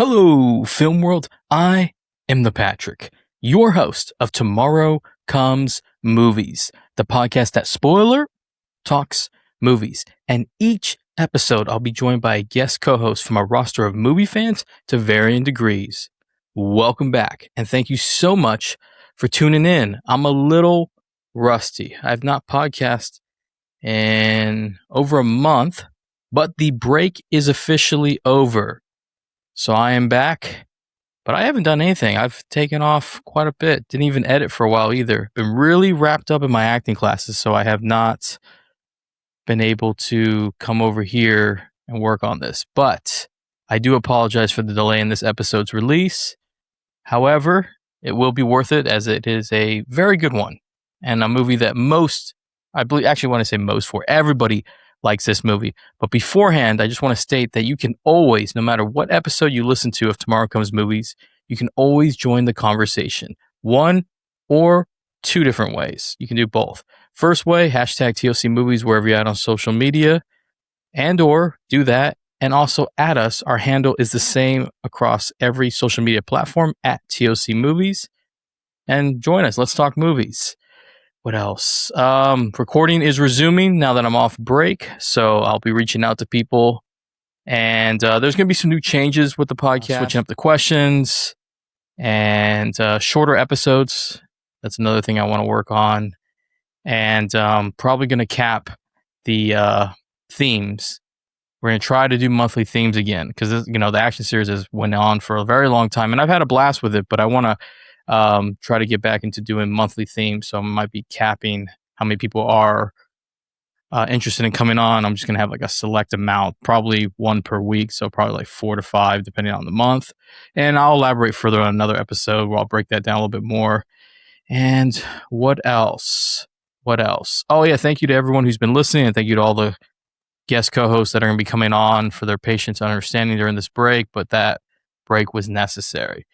Hello, film world. I am the Patrick, your host of Tomorrow Comes Movies, the podcast that spoiler talks movies. And each episode, I'll be joined by a guest co-host from a roster of movie fans to varying degrees. Welcome back, and thank you so much for tuning in. I'm a little rusty. I've not podcasted in over a month, but the break is officially over. So I am back, but I haven't done anything. I've taken off quite a bit. Didn't even edit for a while either. Been really wrapped up in my acting classes, so I have not been able to come over here and work on this. But I do apologize for the delay in this episode's release. However, it will be worth it as it is a very good one and a movie that everybody likes this movie. But beforehand, I just want to state that you can always, no matter what episode you listen to of Tomorrow Comes Movies, you can always join the conversation. One or two different ways. You can do both. First way, hashtag TLC Movies wherever you're at on social media, and or do that. And also add us. Our handle is the same across every social media platform at TLC Movies. And join us. Let's talk movies. What else? Recording is resuming now that I'm off break, so I'll be reaching out to people, and there's going to be some new changes with the podcast, switching up the questions and shorter episodes. That's another thing I want to work on, and probably going to cap the themes. We're going to try to do monthly themes again because the action series has went on for a very long time, and I've had a blast with it, but I want to try to get back into doing monthly themes. So I might be capping how many people are interested in coming on. I'm just going to have like a select amount, probably one per week. So probably like 4 to 5, depending on the month. And I'll elaborate further on another episode where I'll break that down a little bit more. And what else? Oh yeah. Thank you to everyone who's been listening. And thank you to all the guest co-hosts that are going to be coming on for their patience and understanding during this break. But that break was necessary.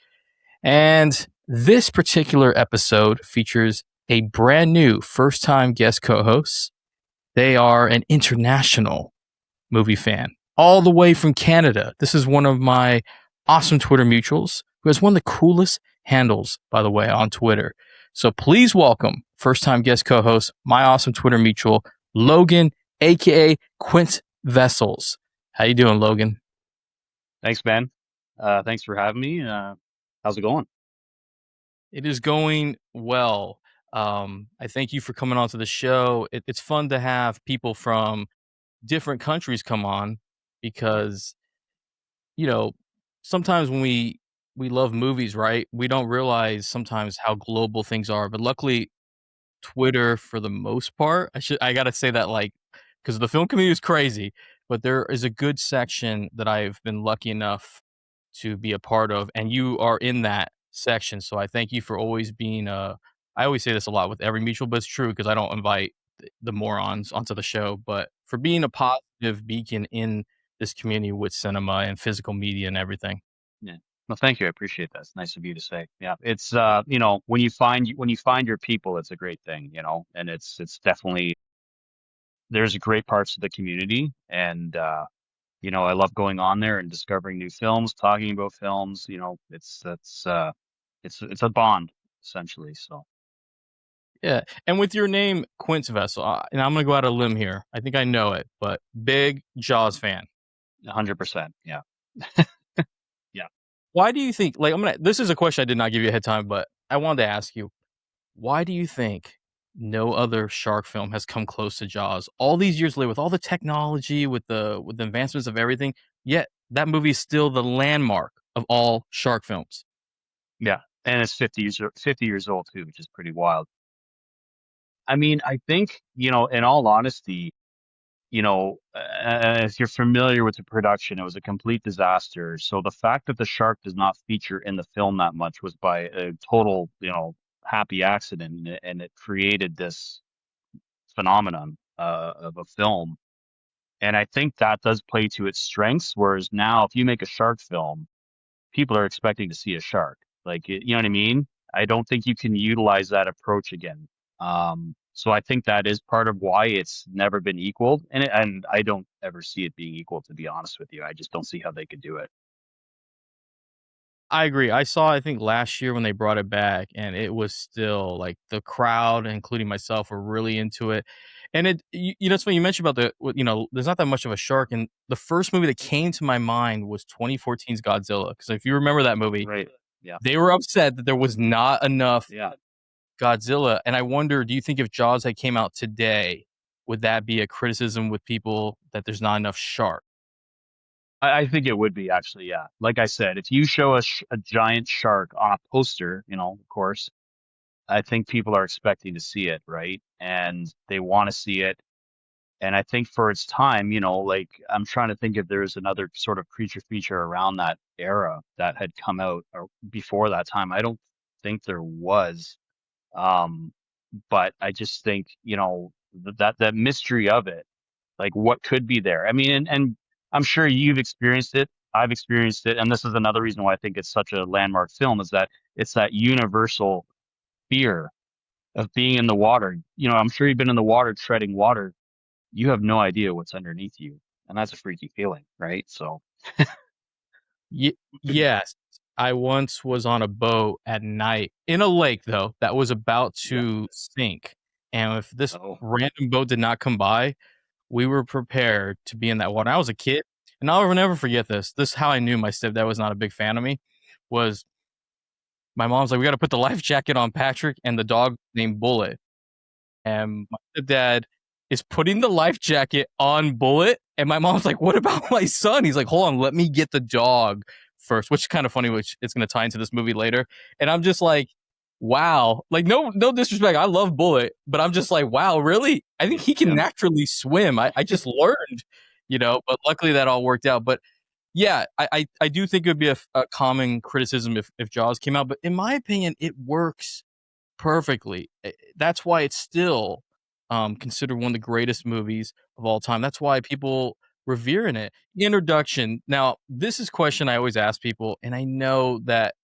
And this particular episode features a brand new first-time guest co-host. They are an international movie fan, all the way from Canada. This is one of my awesome Twitter mutuals, who has one of the coolest handles, by the way, on Twitter. So please welcome first-time guest co-host, my awesome Twitter mutual, Logan, a.k.a. Quint Vessels. How you doing, Logan? Thanks, Ben. Thanks for having me. How's it going? It is going well. I thank you for coming on to the show. It's fun to have people from different countries come on because, sometimes when we love movies, right? We don't realize sometimes how global things are. But luckily, Twitter, for the most part, I gotta say that, like, because the film community is crazy, but there is a good section that I've been lucky enough to be a part of, and you are in that section. So I thank you for always being I always say this a lot with every mutual, but it's true because I don't invite the morons onto the show, but for being a positive beacon in this community with cinema and physical media and everything. Yeah. Well, thank you. I appreciate that. It's nice of you to say. Yeah. It's when you find your people, it's a great thing, and it's definitely there's great parts of the community, and I love going on there and discovering new films, talking about films. It's a bond essentially. So Yeah, and with your name, Quince Vessel, and I'm gonna go out on a limb here. I think I know it, but big Jaws fan. 100%. Yeah. Yeah. Why do you think? Like, This is a question I did not give you ahead of time, but I wanted to ask you. Why do you think no other shark film has come close to Jaws all these years later, with all the technology, with the advancements of everything? Yet that movie is still the landmark of all shark films. Yeah. And it's 50 years old too, which is pretty wild. I mean, I think, in all honesty, if you're familiar with the production, it was a complete disaster. So the fact that the shark does not feature in the film that much was by a total, happy accident, and it created this phenomenon of a film. And I think that does play to its strengths. Whereas now, if you make a shark film, people are expecting to see a shark. Like, you know what I mean? I don't think you can utilize that approach again. So I think that is part of why it's never been equaled, and I don't ever see it being equal, to be honest with you. I just don't see how they could do it. I agree. I saw, I think last year when they brought it back, and it was still like the crowd, including myself, were really into it. And it's funny you mentioned about there's not that much of a shark. And the first movie that came to my mind was 2014's Godzilla. Because if you remember that movie, Right. Yeah. they were upset that there was not enough Yeah. Godzilla. And I wonder, do you think if Jaws had came out today, would that be a criticism with people that there's not enough shark? I think it would be actually, yeah. Like I said, if you show a giant shark on a poster, of course, I think people are expecting to see it, right? And they want to see it. And I think for its time, like I'm trying to think if there's another sort of creature feature around that era that had come out or before that time. I don't think there was. Um, but I just think, that mystery of it, like what could be there. I mean, and I'm sure you've experienced it. I've experienced it, and this is another reason why I think it's such a landmark film is that it's that universal fear of being in the water. I'm sure you've been in the water, treading water. You have no idea what's underneath you, and that's a freaky feeling, right? So, Ye yes. I once was on a boat at night in a lake, though, that was about yeah. to sink, and if this Oh, random boat did not come by, we were prepared to be in that water. I was a kid, and I'll never forget this. This is how I knew my stepdad was not a big fan of me, was my mom's like, "We gotta put the life jacket on Patrick and the dog named Bullet." And my stepdad is putting the life jacket on Bullet, and my mom's like, "What about my son?" He's like, "Hold on, let me get the dog first," which is kind of funny, which it's going to tie into this movie later. And I'm just like, "Wow!" Like, no disrespect, I love Bullet, but I'm just like, "Wow, really? I think he can yeah. naturally swim." I just learned, but luckily that all worked out. But yeah, I do think it would be a common criticism if Jaws came out, but in my opinion, it works perfectly. That's why it's still considered one of the greatest movies of all time. That's why people revere in it. The introduction. Now, this is a question I always ask people, and I know that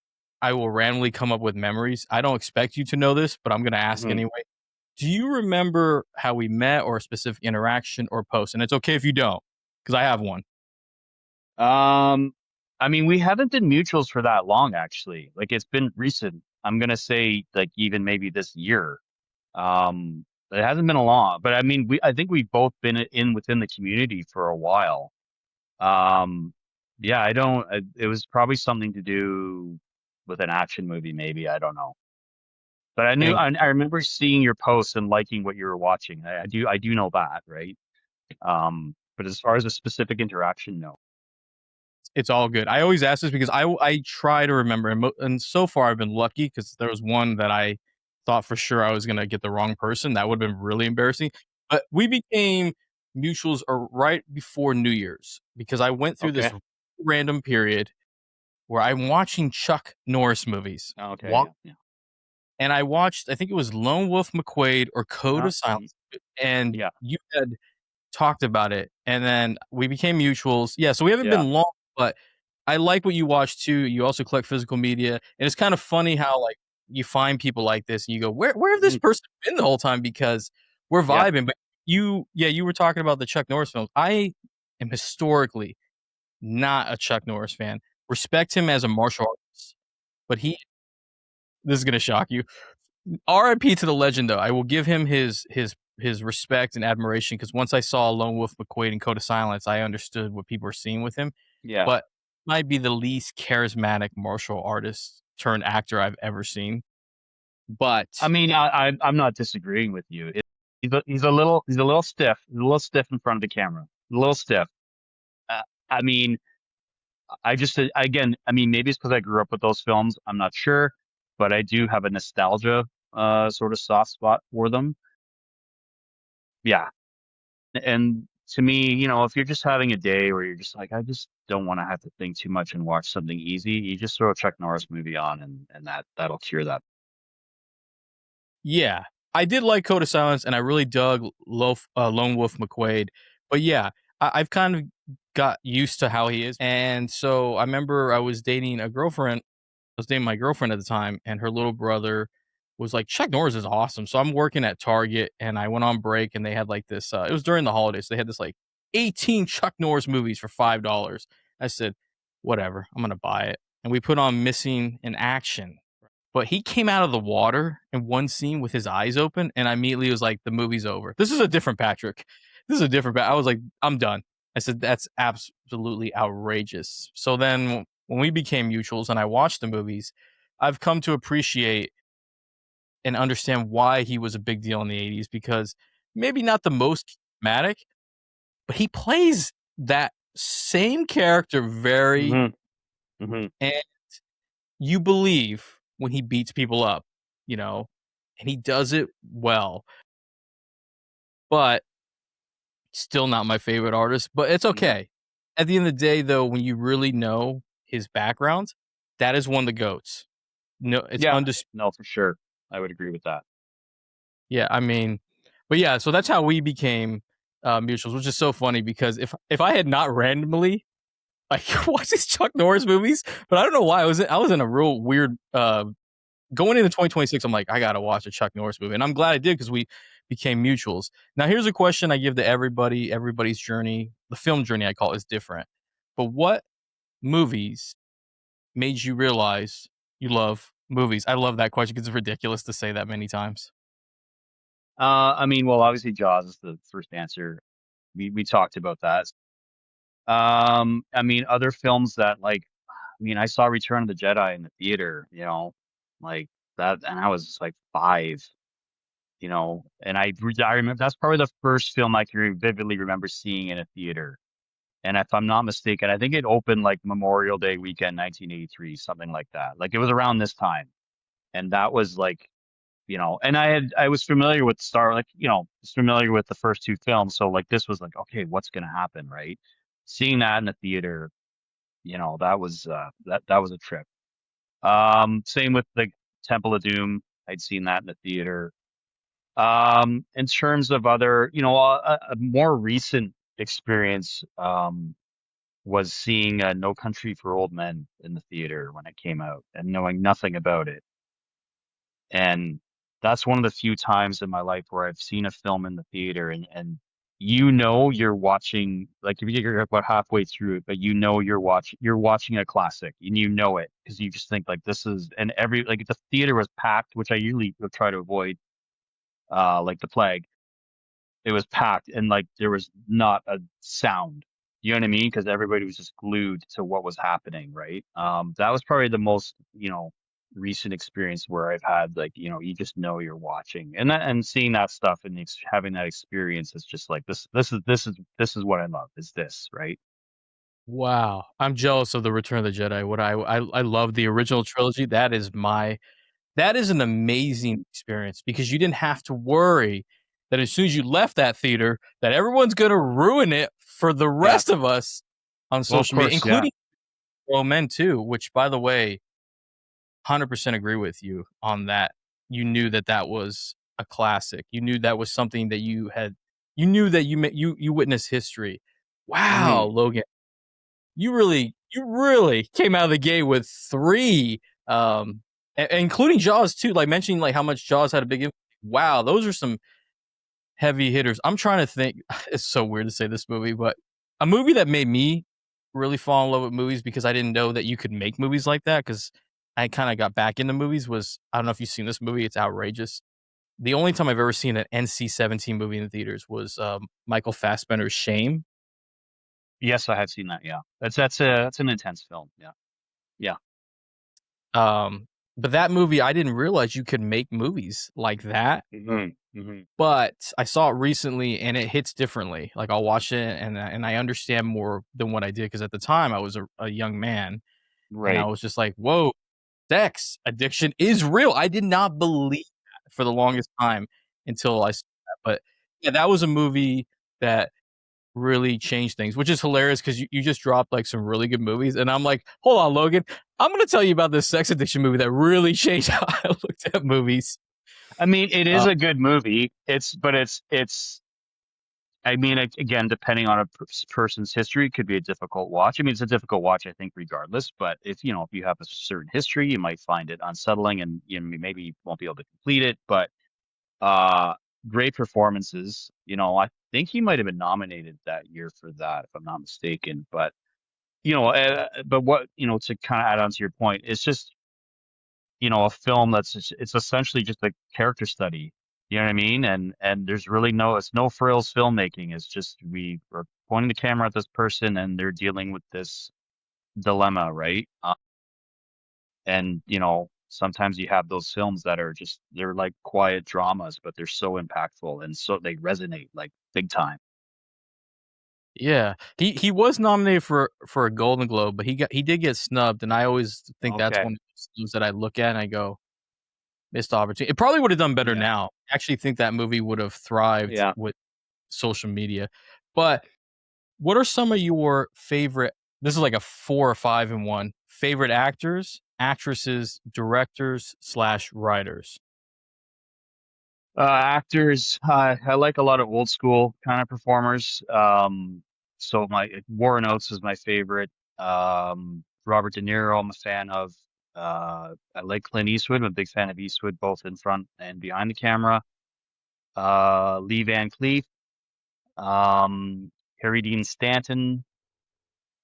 I will randomly come up with memories. I don't expect you to know this, but I'm going to ask hmm anyway. Do you remember how we met or a specific interaction or post? And it's okay if you don't, because I have one. Um, I mean, we haven't been mutuals for that long, actually. Like, it's been recent. I'm gonna say, like, even maybe this year. It hasn't been a long, but I mean, I think we've both been in within the community for a while. Um, yeah, I don't. It was probably something to do with an action movie, maybe. I don't know. But And I remember seeing your posts and liking what you were watching. I do know that, right? But as far as a specific interaction, no. it's all good. I always ask this because I try to remember, and so far I've been lucky because there was one that I thought for sure I was gonna get the wrong person. That would have been really embarrassing. But we became mutuals right before New Year's because I went through this Okay. random period where I'm watching Chuck Norris movies. Okay. Walk, Yeah. Yeah. and I watched, I think it was Lone Wolf McQuade or Code Uh, of Silence, and yeah. you had talked about it, and then we became mutuals. Yeah, so we haven't Yeah. been long, but I like what you watch too. You also collect physical media, and it's kind of funny how like you find people like this, and you go, "Where have this Mhm. person been the whole time?" Because we're Yeah. vibing. But you were talking about the Chuck Norris films. I am historically not a Chuck Norris fan. Respect him as a martial artist, but this is gonna shock you. R.I.P. to the legend, though. I will give him his respect and admiration because once I saw Lone Wolf McQuade and Code of Silence, I understood what people were seeing with him. Yeah. But might be the least charismatic martial artist turned actor I've ever seen. I But mean, I'm not disagreeing with you. He's a little stiff. He's a little stiff in front of the camera. A little stiff. I mean, I just again, I mean, maybe it's because I grew up with those films. I'm not sure, but I do have a nostalgia sort of soft spot for them. Yeah, and to me, if you're just having a day where you're just like, I just don't want to have to think too much and watch something easy, you just throw a Chuck Norris movie on, and that'll cure that. yeah, I did like Code of Silence, and I really dug Lone Wolf McQuade. But yeah, I've kind of got used to how he is, and so I remember I was dating a girlfriend. I was dating my girlfriend at the time, and her little brother was like, "Chuck Norris is awesome." So I'm working at Target, and I went on break, and they had like this. It was during the holidays. So they had this like 18 Chuck Norris movies for $5. I said, "Whatever, I'm gonna buy it." and we put on Missing in Action. But he came out of the water in one scene with his eyes open, and I immediately was like, "The movie's over. This is a different Patrick. This is a different." I was like, "I'm done." I said, "That's absolutely outrageous." So then, when we became mutuals and I watched the movies, I've come to appreciate and understand why he was a big deal in the '80s because maybe not the most dramatic, but he plays that same character very, Hmm. Hmm. and you believe when he beats people up, you know, and he does it well. But still not my favorite artist, but it's Hmm. okay. At the end of the day, though, when you really know his background, that is one of the goats. No, it's Yeah, undisputed. no, for sure. I would agree with that. Yeah, I mean, but yeah, so that's how we became mutuals, which is so funny because if I had not randomly like watched these Chuck Norris movies, but I don't know why I was in a real weird going into 2026. I'm like, I gotta watch a Chuck Norris movie, and I'm glad I did because we became mutuals. Now, here's a question I give to everybody. Everybody's journey, the film journey I call it, is different. But what movies made you realize you love movies? I love that question because it's ridiculous to say that many times. I mean, well, obviously Jaws is the first answer. We talked about that. I mean, other films that like, I mean, I saw Return of the Jedi in the theater, like that, and I was like 5, and I remember that's probably the first film I can vividly remember seeing in a theater. And if I'm not mistaken, I think it opened like Memorial Day weekend, 1983, something like that. Like it was around this time, and that was like, and I was familiar with Star, like, was familiar with the first two films, so like this was like, okay, what's gonna happen, right? Seeing that in the theater, that was that was a trip. Same with the Temple of Doom. I'd seen that in the theater. In terms of other, a more recent experience, was seeing No Country for Old Men in the theater when it came out and knowing nothing about it. And that's one of the few times in my life where I've seen a film in the theater and you're watching, like if you're about halfway through it, but you're watching a classic and you know it because you just think like this is, and every, like, the theater was packed, which I usually would try to avoid, like the plague. It was packed and like there was not a sound. You know what I mean? Because everybody was just glued to what was happening, right? That was probably the most, recent experience where I've had, like, you just know you're watching, and seeing that stuff and having that experience is just like this is what I love. Is this right? Wow, I'm jealous of the Return of the Jedi. What I love the original trilogy. That is an amazing experience because you didn't have to worry that as soon as you left that theater, that everyone's gonna ruin it for the Yeah. rest of us on Well, of social media, course, yeah. including grown men too, which, by the way, 100% agree with you on that. You knew that that was a classic. You knew that was something that you knew that you witnessed history. Wow, Hmm. Logan, you really came out of the gate with 3, including Jaws too, like, mentioning, like, how much Jaws had a big impact. Wow, those are some heavy hitters. I'm trying to think. It's so weird to say this movie, but a movie that made me really fall in love with movies because I didn't know that you could make movies like that because I kinda got back into movies was I don't know if you've seen this movie, it's outrageous. The only time I've ever seen an NC-17 movie in the theaters was, Michael Fassbender's Shame. Yes, I have seen that. Yeah, that's an intense film. Yeah, yeah. Um, but that movie, I didn't realize you could make movies like that, Hmm. Hmm. but I saw it recently and it hits differently. Like, I'll watch it and I understand more than what I did because at the time I was a young man and I Right. was just like, "Whoa, sex addiction is real." I did not believe that for the longest time until I saw that. But yeah, that was a movie that really changed things, which is hilarious because you just dropped like some really good movies. And I'm like, hold on, Logan. I'm going to tell you about this sex addiction movie that really changed how I looked at movies. I mean, it Uh, is a good movie. It's. I mean, again, depending on a person's history, it could be a difficult watch. I mean, it's a difficult watch, I think, regardless. But if you have a certain history, you might find it unsettling, and maybe you won't be able to complete it. But uh, great performances. I think he might have been nominated that year for that, if I'm not mistaken. But but what, to kind of add on to your point, it's just, a film it's essentially just a character study. You know what I mean? And there's really it's no frills filmmaking. It's just we are pointing the camera at this person and they're dealing with this dilemma, right? And sometimes you have those films that are just they're like quiet dramas, but they're so impactful and so they resonate like big time. Yeah, he was nominated for a Golden Globe, but he did get snubbed, and I always think that's Okay. one of those things that I look at and I go, "Missed opportunity." It probably would have done better Yeah. now. I actually think that movie would have thrived Yeah. with social media. But what are some of your favorite this is like a 4 or 5 in 1, favorite actors, actresses, directors/writers? Actors, I like a lot of old school kind of performers. So my Warren Oates is my favorite. Robert De Niro, I'm a fan of. I like Clint Eastwood. I'm a big fan of Eastwood, both in front and behind the camera. Lee Van Cleef, Harry Dean Stanton.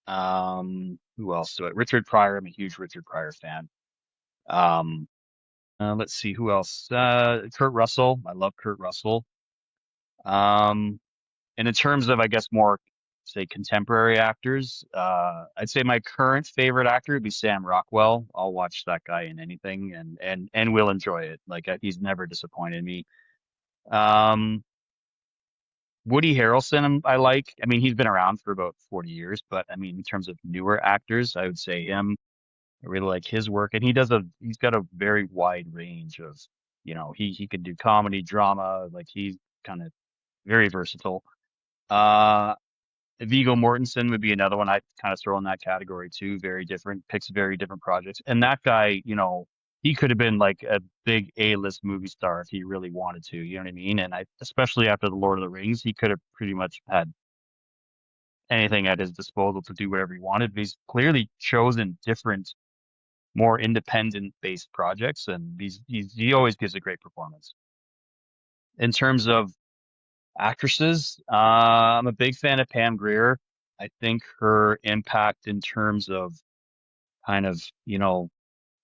Who else do I? Richard Pryor. I'm a huge Richard Pryor fan. Um, let's see who else. Kurt Russell. I love Kurt Russell. Um, And in terms of, I guess, more, say, contemporary actors, I'd say my current favorite actor would be Sam Rockwell. I'll watch that guy in anything and will enjoy it. Like he's never disappointed me. Um, Woody Harrelson, I like. I mean, he's been around for about 40 years, but I mean, in terms of newer actors, I would say him. I really like his work, and he's got a very wide range of, he could do comedy, drama, like he's kind of very versatile. Uh, Viggo Mortensen would be another one I kind of throw in that category too. Very different, picks very different projects. And that guy, he could have been like a big A-list movie star if he really wanted to, you know what I mean? And especially after the Lord of the Rings, he could have pretty much had anything at his disposal to do whatever he wanted. But he's clearly chosen different, more independent based projects, and he always gives a great performance. In terms of actresses, I'm a big fan of Pam Grier. I think her impact in terms of kind of,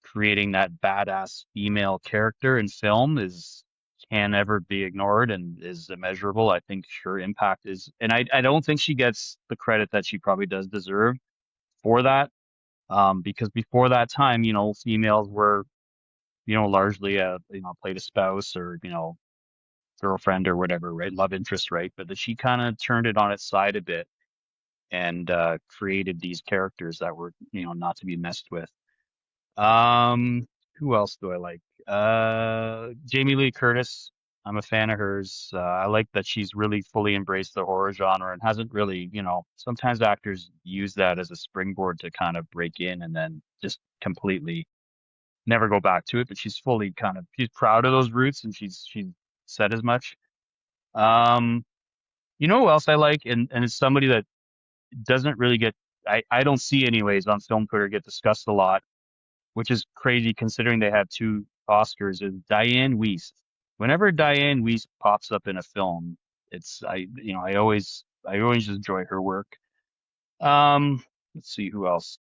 creating that badass female character in film is can never be ignored and is immeasurable. I think her impact is, and I don't think she gets the credit that she probably does deserve for that. Because before that time, females were, largely played a spouse or, girlfriend or whatever, right? Love interest, right? But that she kind of turned it on its side a bit and created these characters that were, not to be messed with. Um, who else do I like? Jamie Lee Curtis. I'm a fan of hers. I like that she's really fully embraced the horror genre and hasn't really, sometimes actors use that as a springboard to kind of break in and then just completely never go back to it. But she's proud of those roots and she's said as much. Um, you know who else I like, and it's somebody that doesn't really get I don't see anyways on film Twitter get discussed a lot, which is crazy considering they have two Oscars, is Diane Wiest. Whenever Diane Wiest pops up in a film, I always enjoy her work. Let's see who else.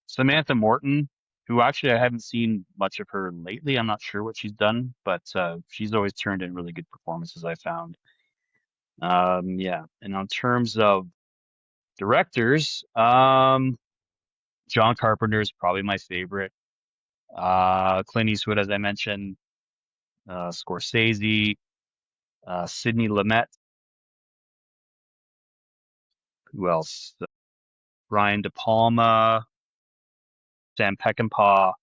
Samantha Morton, who actually I haven't seen much of her lately. I'm not sure what she's done, but she's always turned in really good performances, I found. Yeah. And on terms of directors, John Carpenter is probably my favorite. Clint Eastwood, as I mentioned, Scorsese, Sidney Lumet. Who else? Brian De Palma, Sam Peckinpah.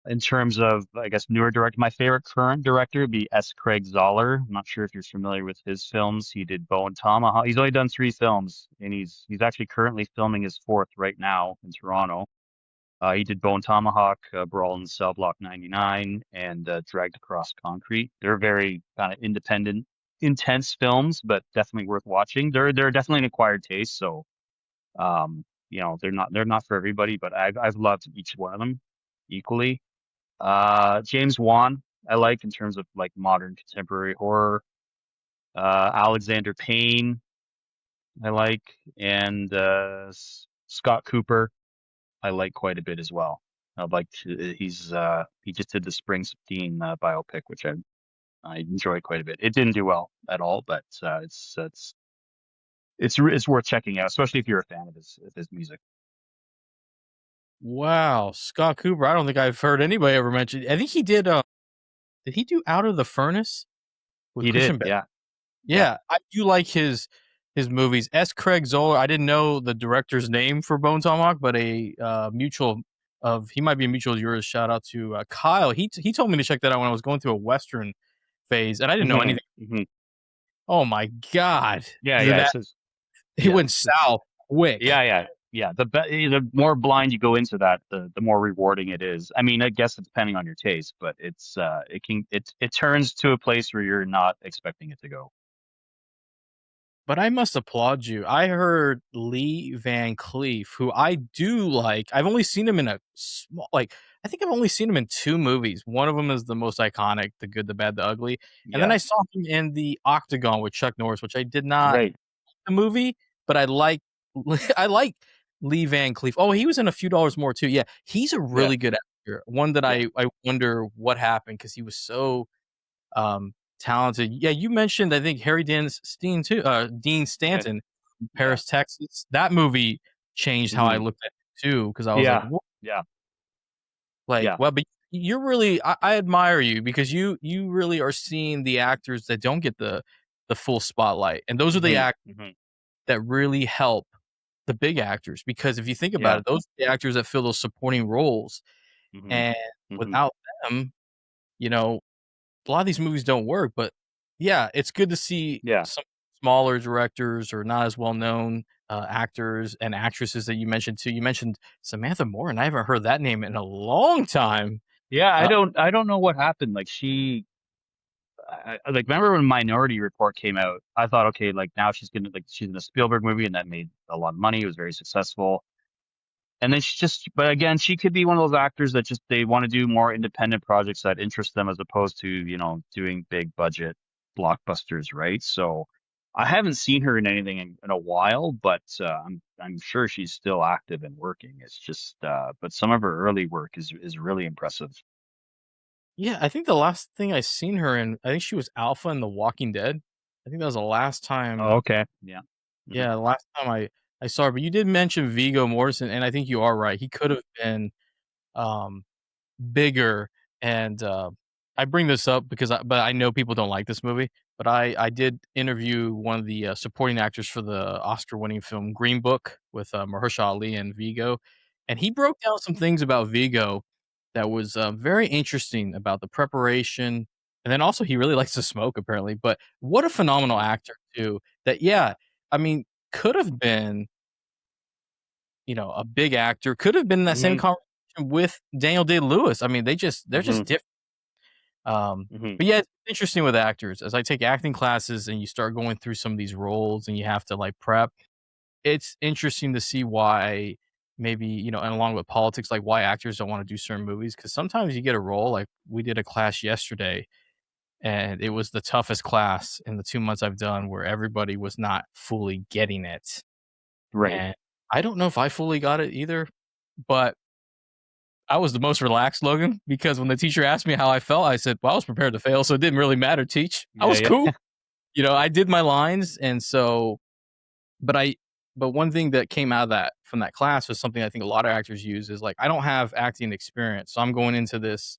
In terms of, I guess, newer director, my favorite current director would be S. Craig Zahler. I'm not sure if you're familiar with his films. He did Bo and Tomahawk. He's only done 3 films, and he's actually currently filming his fourth right now in Toronto. He did Bone Tomahawk, Brawl in Cell Block 99, and Dragged Across Concrete. They're very kind of independent, intense films, but definitely worth watching. They're definitely an acquired taste, so they're not for everybody, but I've loved each one of them equally. James Wan, I like in terms of like modern contemporary horror. Alexander Payne, I like, and Scott Cooper I like quite a bit as well. I'd like to, he just did the Springsteen biopic, which I enjoy quite a bit. It didn't do well at all, but it's worth checking out, especially if you're a fan of his music. Wow, Scott Cooper. I don't think I've heard anybody ever mention. I think he did. Did he do Out of the Furnace with He did, Christian Bale? yeah, yeah, Yeah, I do like his movies. S. Craig Zoller. I didn't know the director's name for Bone Tomahawk, but a mutual of he might be a mutual of yours. Shout out to Kyle. He told me to check that out when I was going through a Western phase, and I didn't know hmm anything. hmm Oh my god, yeah, yeah. It that says, he yeah, went south quick. yeah, yeah, yeah. The more blind you go into that, the more rewarding it is. I mean, I guess it's depending on your taste, but it turns to a place where you're not expecting it to go. But I must applaud you. I heard Lee Van Cleef, who I do like. I've only seen him in a small, like, I think I've only seen him in 2 movies. One of them is the most iconic, The Good, the Bad, the Ugly, and then Yeah, I saw him in The Octagon with Chuck Norris, which I did not right. the movie, but I like I like Lee Van Cleef. Oh, he was in A Few Dollars More too. Yeah, he's a Yeah, really good actor. One that yeah, I wonder what happened because he was so talented. Yeah, you mentioned I think Harry Dean Steen too. Dean yeah, Stanton, from yeah. Paris, Texas. That movie changed how I hmm looked at it too because I was like, Yeah, what? yeah, Like, yeah. well, but you're really I admire you because you really are seeing the actors that don't get the full spotlight, and those are the hmm actors hmm that really help the big actors. Because if you think about Yeah. it, those are the actors that fill those supporting roles, hmm and hmm without them, you know, a lot of these movies don't work, but yeah, it's good to see Yeah. some smaller directors or not as well known actors and actresses that you mentioned too. You mentioned Samantha Moore, and I haven't heard that name in a long time. Yeah, Uh, I don't know what happened. Like like remember when Minority Report came out? I thought, okay, like now she's in a Spielberg movie and that made a lot of money. It was very successful. And then but again, she could be one of those actors that just they want to do more independent projects that interest them as opposed to, doing big budget blockbusters, right? So I haven't seen her in anything in a while, but I'm sure she's still active and working. It's just but some of her early work is really impressive. yeah, I think the last thing I seen her in, I think she was Alpha in The Walking Dead. I think that was the last Oh, time. okay. Yeah. hmm Yeah, the last time I saw her. But you did mention Viggo Mortensen, and I think you are right. He could have been um, bigger. And I bring this up because I know people don't like this movie, but I did interview one of the supporting actors for the Oscar-winning film Green Book with Mahershala Ali and Vigo, and he broke down some things about Vigo that was very interesting about the preparation, and then also he really likes to smoke apparently. But what a phenomenal hmm actor too! That yeah, I mean, could have been a big actor, could have been in that same hmm conversation with Daniel Day-Lewis. I mean, they're hmm just different. hmm But yeah, it's interesting with actors. As I take acting classes and you start going through some of these roles and you have to like prep, it's interesting to see why maybe, and along with politics, like why actors don't want to do certain movies. Cause sometimes you get a role, like we did a class yesterday and it was the toughest class in the 2 months I've done where everybody was not fully getting it. Right. And I don't know if I fully got it either, but I was the most relaxed, Logan, because when the teacher asked me how I felt, I said, "Well, I was prepared to fail, so it didn't really matter, teach. I Yeah, was cool." yeah. I did my lines, and so but I but one thing that came out of that from that class was something I think a lot of actors use is, like, I don't have acting experience, so I'm going into this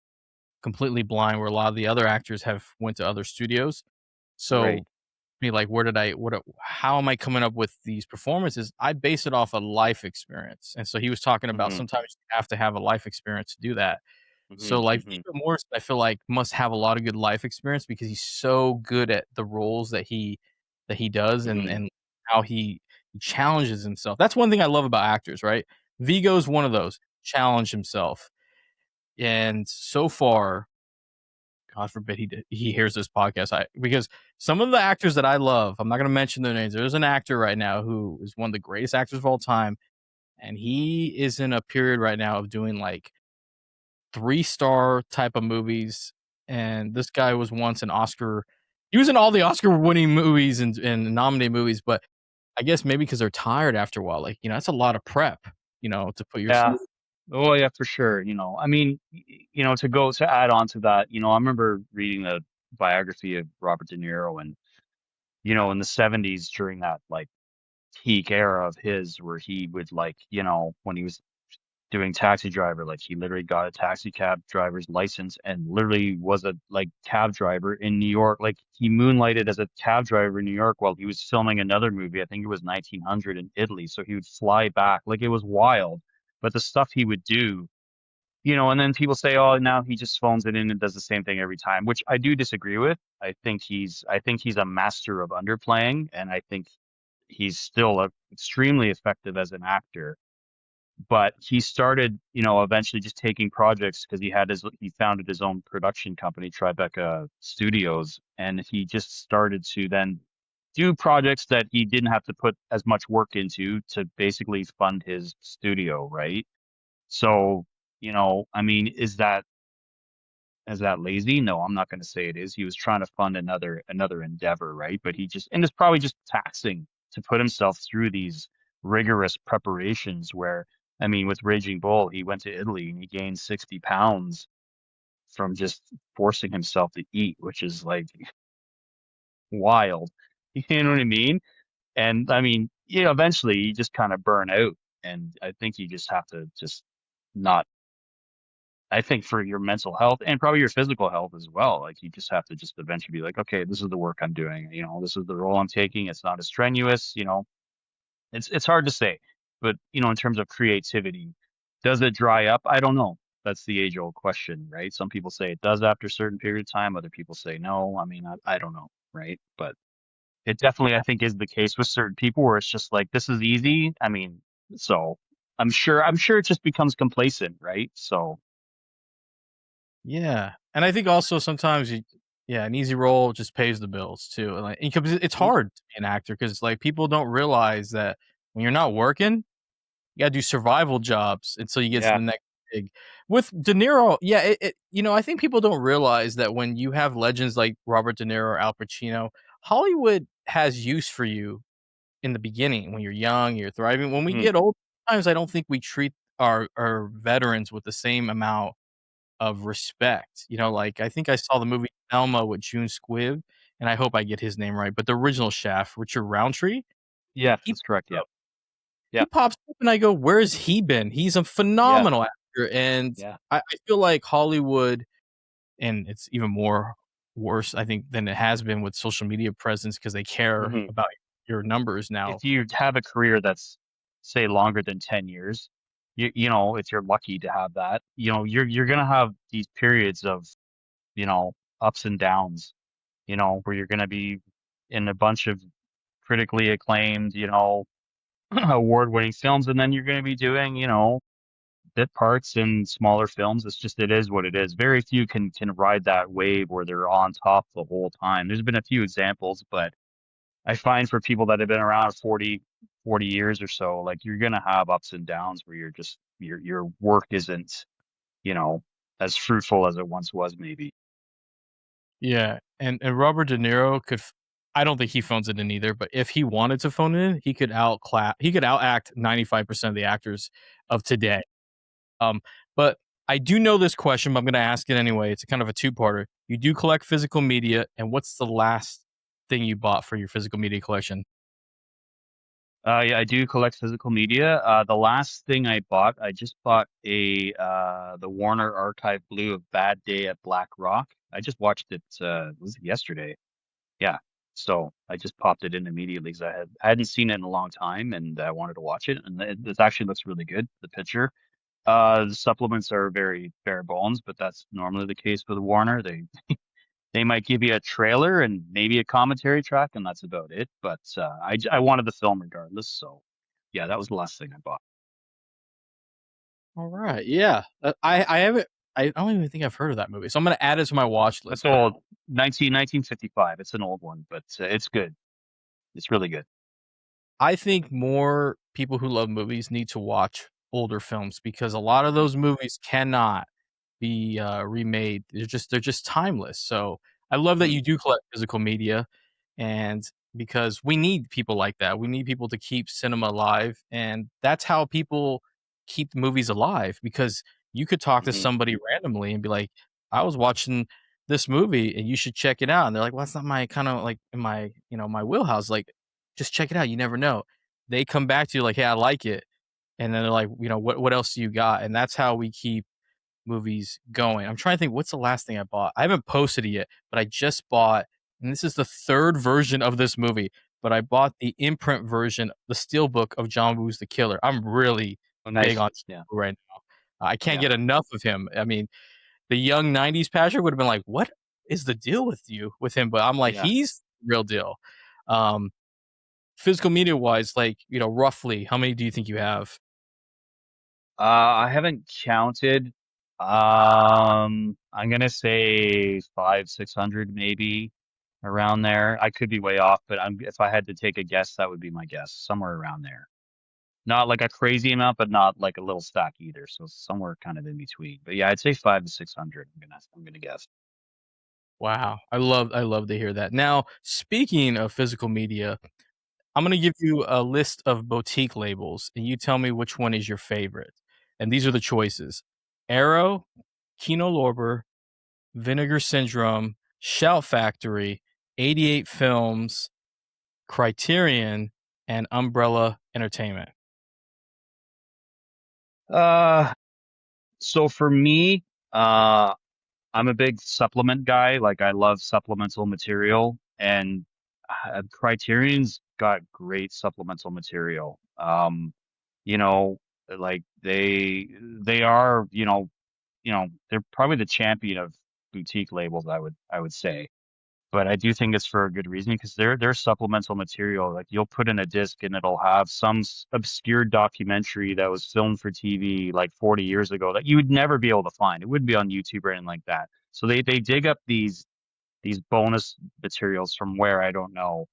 completely blind where a lot of the other actors have went to other studios. Right. So me like how am I coming up with these performances? I base it off a life experience. And so he was talking about hmm sometimes you have to have a life experience to do that. hmm So like hmm Viggo Mortensen, I feel like must have a lot of good life experience because he's so good at the roles that he does hmm and how he challenges himself. That's one thing I love about actors, right? Vigo's one of those, challenge himself. And so far, God forbid he hears this podcast. Because some of the actors that I love, I'm not going to mention their names. There's an actor right now who is one of the greatest actors of all time, and he is in a period right now of doing like 3-star type of movies. And this guy was once an Oscar. He was in all the Oscar-winning movies and nominated movies, but I guess maybe because 'cause they're tired after a while, like, that's a lot of prep, to put yourself. Yeah. Oh yeah, for sure. I mean, to add on to that, I remember reading a biography of Robert De Niro and, in the 70s during that like peak era of his where he would like, when he was doing taxi driver, like he literally got a taxi cab driver's license and literally was a like cab driver in New York. Like he moonlighted as a cab driver in New York while he was filming another movie. I think it was 1900 in Italy. So he would fly back. Like it was wild. But the stuff he would do, and then people say, oh, now he just phones it in and does the same thing every time, which I do disagree with. I think he's a master of underplaying, and I think he's still extremely effective as an actor, but he started, eventually just taking projects because he founded his own production company, Tribeca Studios, and he just started to then do projects that he didn't have to put as much work into to basically fund his studio, right? So, I mean, is that lazy? No, I'm not going to say it is. He was trying to fund another endeavor, right? But and it's probably just taxing to put himself through these rigorous preparations where, I mean, with Raging Bull, he went to Italy and he gained 60 pounds from just forcing himself to eat, which is like wild. You know what I mean? And I mean, eventually you just kind of burn out. And I think you just have to just not I think for your mental health and probably your physical health as well. Like you just have to just eventually be like, okay, this is the work I'm doing. This is the role I'm taking. It's not as strenuous. It's hard to say, but in terms of creativity, does it dry up? I don't know. That's the age old question, right? Some people say it does after a certain period of time. Other people say no. I mean, I don't know, right? But it definitely, I think, is the case with certain people where it's just like, this is easy. I mean, so I'm sure it just becomes complacent, right? So. Yeah, and I think also sometimes an easy role just pays the bills too, and, like, because it's Mhm. hard to be an actor because like, people don't realize that when you're not working, you gotta do survival jobs until you get to Yeah. the next gig. With De Niro, yeah, I think people don't realize that when you have legends like Robert De Niro or Al Pacino, Hollywood has use for you in the beginning when you're young, you're thriving. When we Mhm. get old, sometimes I don't think we treat our veterans with the same amount of respect. Like, I think I saw the movie Thelma with June Squibb, and I hope I get his name right, but the original Shaft, Richard Roundtree, Yes, he that's correct. popped Yeah. up he Yeah. pops up and I go, "Where's he been?" He's a Yeah. phenomenal actor, and Yeah. I feel like Hollywood, and it's even more worse, I think, than it has been with social media presence because they care Hmm. about your numbers now. If you have a career that's, say, longer than 10 years, if you're lucky to have that, you're gonna have these periods of, ups and downs, where you're gonna be in a bunch of critically acclaimed, award-winning films, and then you're gonna be doing, bit parts in smaller films. It is what it is. Very few can ride that wave where they're on top the whole time. There's been a few examples, but I find for people that have been around 40 years or so, like you're gonna have ups and downs where you're just your work isn't, you know, as fruitful as it once was, maybe. Yeah, and Robert De Niro I don't think he phones it in either, but if he wanted to phone it in, he could outact 95% of the actors of today. But I do know this question, but I'm gonna ask it anyway. It's a kind of a two-parter. You do collect physical media, and what's the last thing you bought for your physical media collection? Yeah, I do collect physical media. The last thing I bought, I just bought the Warner Archive Blue of Bad Day at Black Rock. I just watched it. Was it yesterday? Yeah. So I just popped it in immediately because I hadn't seen it in a long time and I wanted to watch it, and it actually looks really good. The picture. The supplements are very bare bones, but that's normally the case with Warner. They might give you a trailer and maybe a commentary track, and that's about it. But I wanted the film regardless, so yeah, that was the last thing I bought. All right, yeah. I haven't. I don't even think I've heard of that movie, so I'm gonna add it to my watch That's list. But old, 1955. It's an old one, but it's good. It's really good. I think more people who love movies need to watch older films because a lot of Mhm. those movies cannot be remade. They're just timeless. So I love that Mhm. you do collect physical media, and because we need people like that. We need people to keep cinema alive, and that's how people keep movies alive. Because you could talk to Hmm. somebody randomly and be like, "I was watching this movie, and you should check it out." And they're like, "Well, that's not my kind of like in my my wheelhouse." Like, just check it out. You never know. They come back to you like, "Hey, I like it," and then they're like, what else do you got?" And that's how we keep movies going. I'm trying to think what's the last thing I bought. I haven't posted it yet, but I just bought, and this is the third version of this movie, but I bought the imprint version, the steelbook of John Woo's The Killer. I'm really Oh, big nice. on Yeah. Woo right now. I can't Yeah. get enough of him. I mean, the young '90s Patrick would have been like, "What is the deal with you with him?" But I'm like, Yeah. he's the real deal. Um, Physical media wise, like roughly, how many do you think you have? I haven't counted. I'm gonna say five, 600 maybe around there. I could be way off, but if I had to take a guess, that would be my guess, somewhere around there. Not like a crazy amount, but not like a little stack either. So somewhere kind of in between. But yeah, I'd say five to 600. I'm gonna guess. Wow, I love to hear that. Now, speaking of physical media, I'm gonna give you a list of boutique labels, and you tell me which one is your favorite. And these are the choices: Arrow, Kino Lorber, Vinegar Syndrome, Shout Factory, 88 Films, Criterion, and Umbrella Entertainment. Uh, so for me, uh, I'm a big supplement guy. Like I love supplemental material, and Criterion's got great supplemental material. You know, like they are, they're probably the champion of boutique labels, I would say. But I do think it's for a good reason because they're supplemental material. Like you'll put in a disc and it'll have some obscure documentary that was filmed for TV like 40 years ago that you would never be able to find. It wouldn't be on YouTube or anything like that. So they dig up these bonus materials from where I don't know.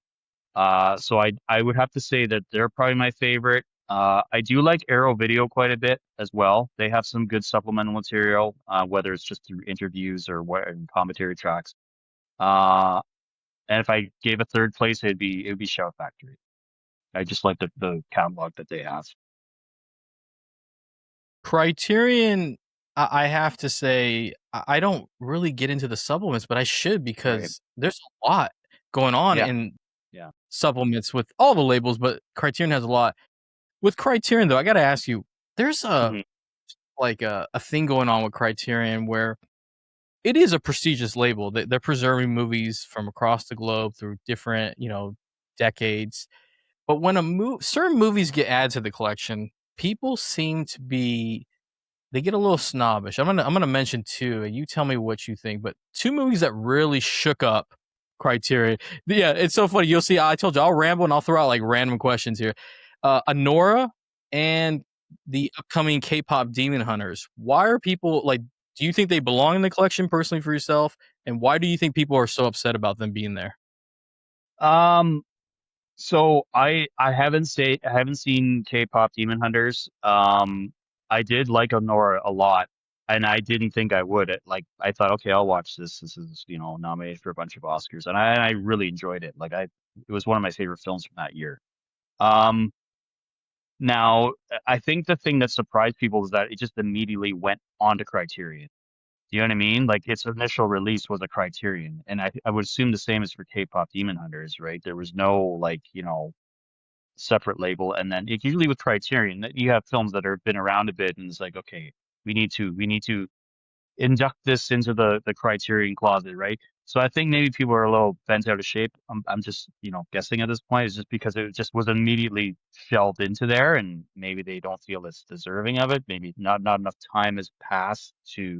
So I would have to say that they're probably my favorite. I do like Arrow Video quite a bit as well. They have some good supplemental material, whether it's just through interviews or what and commentary tracks. Uh, and if I gave a third place, it would be Shout Factory. I just like the catalog that they have. Criterion, I have to say, I don't really get into the supplements, but I should Right. because there's a lot going on Yeah. in Yeah. supplements with all the labels, but Criterion has a lot. With Criterion, though, I gotta ask you, there's Hmm. a thing going on with Criterion where it is a prestigious label. They're preserving movies from across the globe through different, decades. But when certain movies get added to the collection, people seem to be they get a little snobbish. I'm gonna mention two, and you tell me what you think. But two movies that really shook up Criteria. Yeah, it's so funny. You'll see. I told you I'll ramble and I'll throw out like random questions here. Anora and the upcoming K-pop Demon Hunters. Why are people like? Do you think they belong in the collection personally for yourself? And why do you think people are so upset about them being there? Um, So I haven't seen K-pop Demon Hunters. I did like Honora a lot, and I didn't think I would. I thought, okay, I'll watch this. This is nominated for a bunch of Oscars, and I really enjoyed it. It was one of my favorite films from that year. Um, Now I think the thing that surprised people is that it just immediately went onto Criterion. Do you know what I mean? Like its initial release was a Criterion, and I would assume the same is for K-pop Demon Hunters, right? There was no separate label, and then usually with Criterion, that you have films that have been around a bit, and it's like, okay, we need to induct this into the Criterion closet, right? So I think maybe people are a little bent out of shape. I'm just guessing at this point. It's just because it just was immediately shelved into there, and maybe they don't feel it's deserving of it. Maybe not enough time has passed to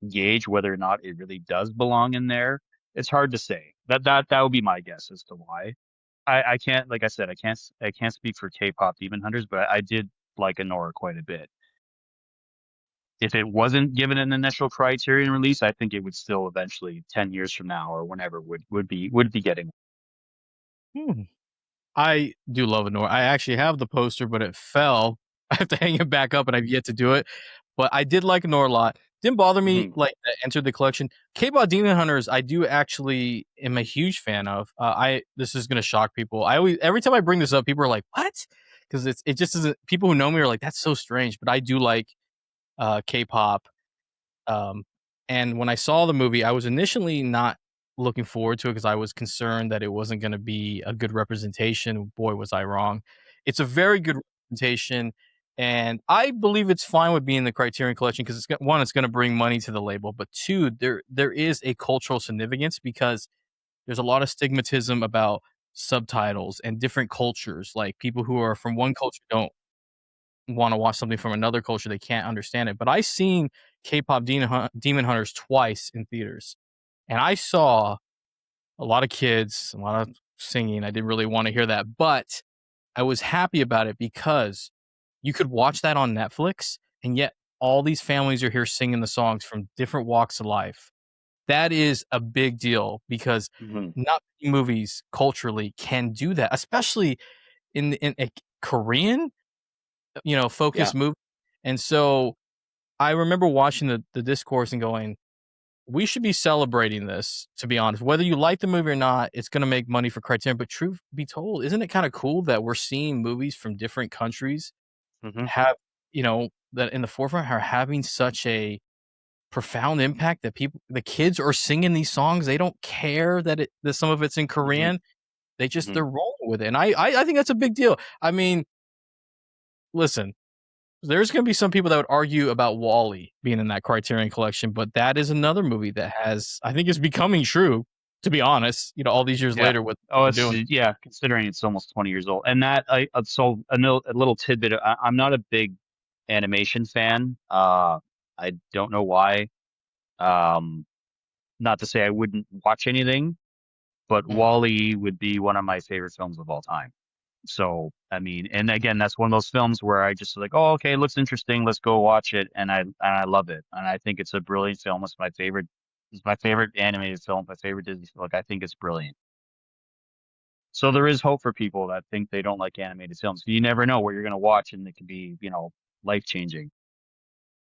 gauge whether or not it really does belong in there. It's hard to say. That would be my guess as to why. I can't, like I said, I can't speak for K-pop Demon Hunters, but I did like Anora quite a bit. If it wasn't given an initial Criterion release, I think it would still eventually, 10 years from now or whenever, would be getting. Hmm. I do love Anora. I actually have the poster, but it fell. I have to hang it back up, and I've yet to do it. But I did like Anora a lot. Didn't bother me Hmm. like that entered the collection. K-pop Demon Hunters, I do actually am a huge fan of. I This is gonna shock people. I always every time I bring this up, people are like, "What?" Because it just isn't. People who know me are like, "That's so strange." But I do like K-pop. Um, and when I saw the movie, I was initially not looking forward to it because I was concerned that it wasn't going to be a good representation. Boy, was I wrong. It's a very good representation, and I believe it's fine with being in the Criterion Collection because one, it's going to bring money to the label, but two, there is a cultural significance because there's a lot of stigmatism about subtitles and different cultures. Like people who are from one culture don't want to watch something from another culture, they can't understand it. But I seen K-pop Demon Hunters twice in theaters, and I saw a lot of kids, a lot of singing. I didn't really want to hear that, but I was happy about it because you could watch that on Netflix, and yet all these families are here singing the songs from different walks of life. That is a big deal because Hmm. not many movies culturally can do that, especially in a Korean, Yeah. focused movie. And so I remember watching the discourse and going, "We should be celebrating this, to be honest. Whether you like the movie or not, it's gonna make money for Criterion." But truth be told, isn't it kinda cool that we're seeing movies from different countries Hmm. have that in the forefront are having such a profound impact that the kids are singing these songs, they don't care that some of it's in Hmm. Korean, Hmm. they're rolling with it, and I think that's a big deal. I mean, listen, there's gonna be some people that would argue about Wall-E being in that Criterion Collection, but that is another movie that has I think is becoming true, to be honest, all these years Yeah. later with what Oh, they're it's doing. yeah. Considering it's almost 20 years old, and that I so a little tidbit. I'm not a big animation fan. I don't know why. Um, Not to say I wouldn't watch anything, but Mm. Wall-E would be one of my favorite films of all time. So, I mean, and again, that's one of those films where I just like, oh, okay, it looks interesting. Let's go watch it, and I love it, and I think it's a brilliant film. It's my favorite. It's my favorite animated film. My favorite Disney film. Like, I think it's brilliant. So there is hope for people that think they don't like animated films. You never know what you're going to watch, and it can be, life changing.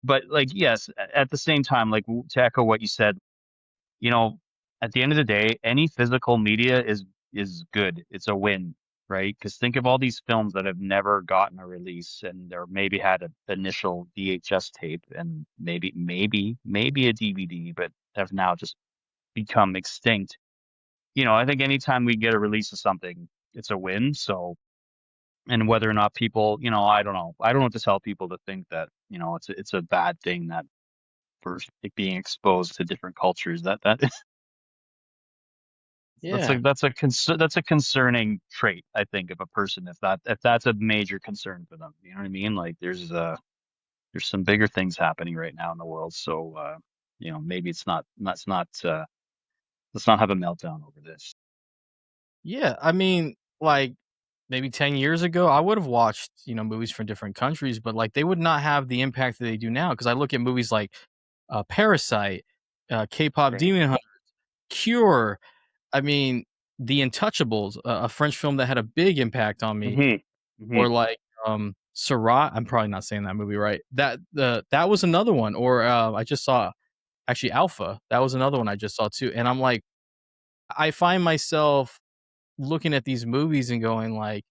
But like, yes, at the same time, like to echo what you said, you know, at the end of the day, any physical media is good. It's a win, right? Because think of all these films that have never gotten a release, and or maybe had an initial VHS tape, and maybe a DVD, but have now just become extinct. I think anytime we get a release of something, it's a win. So, and whether or not people, I don't know. I don't know what to tell people to think that, it's a bad thing that for it being exposed to different cultures. That Yeah. that's a concerning trait, I think, of a person if that's a major concern for them. You know what I mean? Like there's some bigger things happening right now in the world. So maybe it's not let's not have a meltdown over this. Yeah, I mean, like, maybe 10 years ago, I would've watched, movies from different countries, but, like, they would not have the impact that they do now. Because I look at movies like, Parasite, K-pop Right. Demon Hunters, Cure, I mean, The Untouchables, a French film that had a big impact on me, Hmm. Hmm. or like, Seurat, I'm probably not saying that movie right. That was another one, or, I just saw actually Alpha, that was another one I just saw too, and I'm like, I find myself looking at these movies and going like,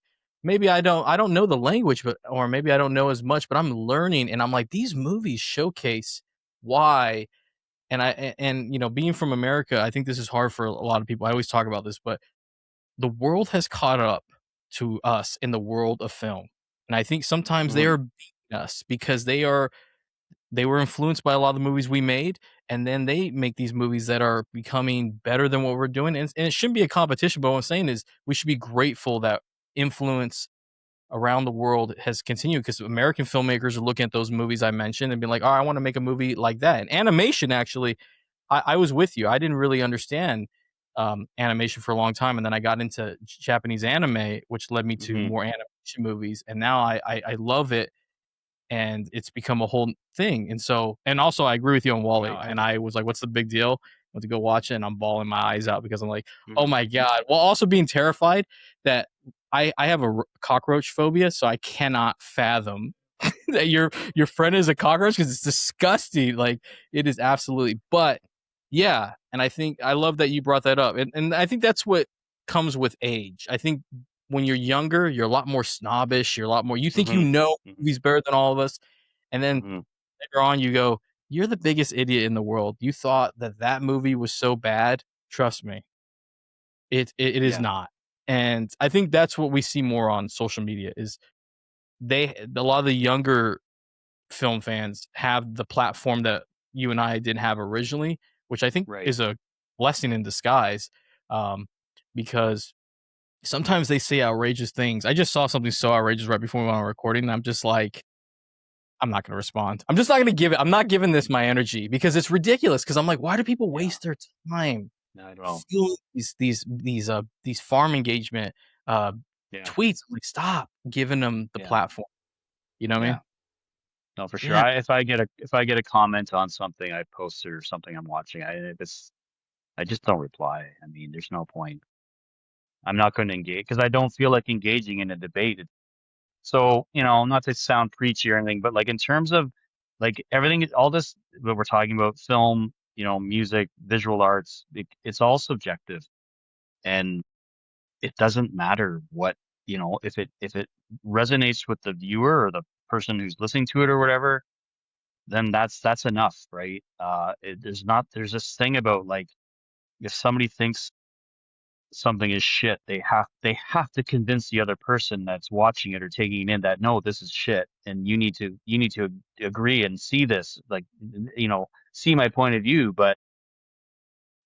maybe I don't know the language, but or maybe I don't know as much, but I'm learning, and I'm like, these movies showcase why. And being from America, I think this is hard for a lot of people. I always talk about this, but the world has caught up to us in the world of film. And I think sometimes they Hmm. are beating us because they were influenced by a lot of the movies we made, and then they make these movies that are becoming better than what we're doing. And it shouldn't be a competition, but what I'm saying is we should be grateful that influence around the world has continued because American filmmakers are looking at those movies I mentioned and be like, "Oh, I want to make a movie like that." And animation, actually, I was with you. I didn't really understand animation for a long time, and then I got into Japanese anime, which led me to Hmm. more animation movies, and now I love it, and it's become a whole thing. And so, and also, I agree with you on No, Wally. I. And I was like, "What's the big deal?" Went to go watch it, and I'm bawling my eyes out because I'm like, "Oh Mhm. my god!" While also being terrified that I have a cockroach phobia, so I cannot fathom. that your friend is a cockroach because it's disgusting. Like it is absolutely. But yeah, and I think I love that you brought that up, and I think that's what comes with age. I think when you're younger, you're a lot more snobbish. You're a lot more. You think you Hmm. know Hmm. movies better than all of us, and then Hmm. later on, you go, "You're the biggest idiot in the world. You thought that that movie was so bad. Trust me, it is Yeah. not." And I think that's what we see more on social media is a lot of the younger film fans have the platform that you and I didn't have originally, which I think Right. is a blessing in disguise. Um, because sometimes they say outrageous things. I just saw something so outrageous right before we went on recording. And I'm just like, I'm not going to respond. I'm just not going to give it. I'm not giving this my energy because it's ridiculous. Because I'm like, why do people Yeah. waste their time No, I don't know. feeling these farm engagement uh, Yeah. tweets? I'm like, stop giving them the Yeah. platform. You know what I Yeah. mean? No, for sure. Yeah. If I get a comment on something I posted or something I'm watching, I just don't reply. I mean, there's no point. I'm not going to engage because I don't feel like engaging in a debate. So, not to sound preachy or anything, but like in terms of like everything, all this that we're talking about, film, music, visual arts, it's all subjective, and it doesn't matter what, if it resonates with the viewer or the person who's listening to it or whatever, then that's enough, right? There's this thing about like if somebody thinks something is shit, they have to convince the other person that's watching it or taking it in that no, this is shit, and you need to agree and see this, like see my point of view. But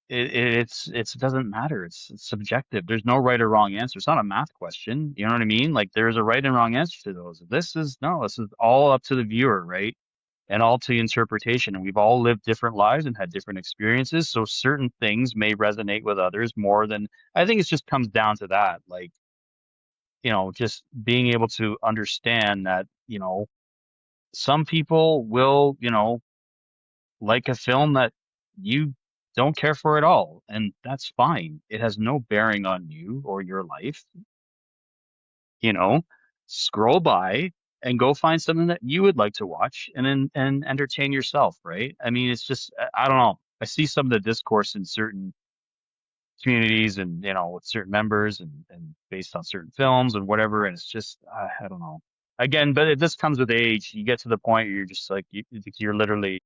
it doesn't matter. It's subjective. There's no right or wrong answer. It's not a math question. You know what I mean? Like there's a right and wrong answer to those. This is all up to the viewer, right? And all to interpretation. And we've all lived different lives and had different experiences. So certain things may resonate with others more than I think it just comes down to that. Like, just being able to understand that, some people will, like a film that you don't care for at all. And that's fine. It has no bearing on you or your life, you know, scroll by and go find something that you would like to watch and entertain yourself, right? I mean, it's just I don't know. I see some of the discourse in certain communities and with certain members and based on certain films and whatever, and it's just I don't know. Again, but this comes with age. You get to the point where you're just like you're literally,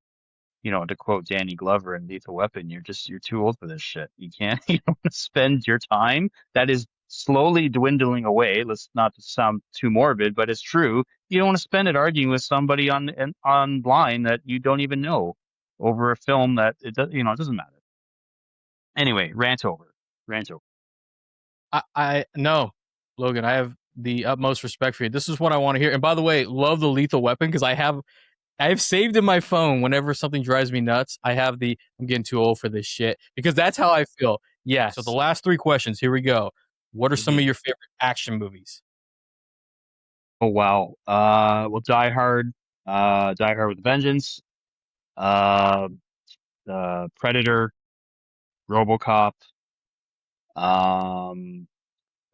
to quote Danny Glover in Lethal Weapon, you're too old for this shit. You can't you don't want to spend your time that is slowly dwindling away. Let's not sound too morbid, but it's true. You don't want to spend it arguing with somebody online that you don't even know over a film that it doesn't matter. Anyway, rant over. Rant over. I no, Logan, I have the utmost respect for you. This is what I want to hear. And by the way, love the Lethal Weapon because I have saved in my phone whenever something drives me nuts. I have the I'm getting too old for this shit because that's how I feel. Yeah. So the Yes. last three questions. Here we go. What are some Hmm. of your favorite action movies? Oh wow. Well, Die Hard. Die Hard with a Vengeance. Uh, Predator. RoboCop. Um,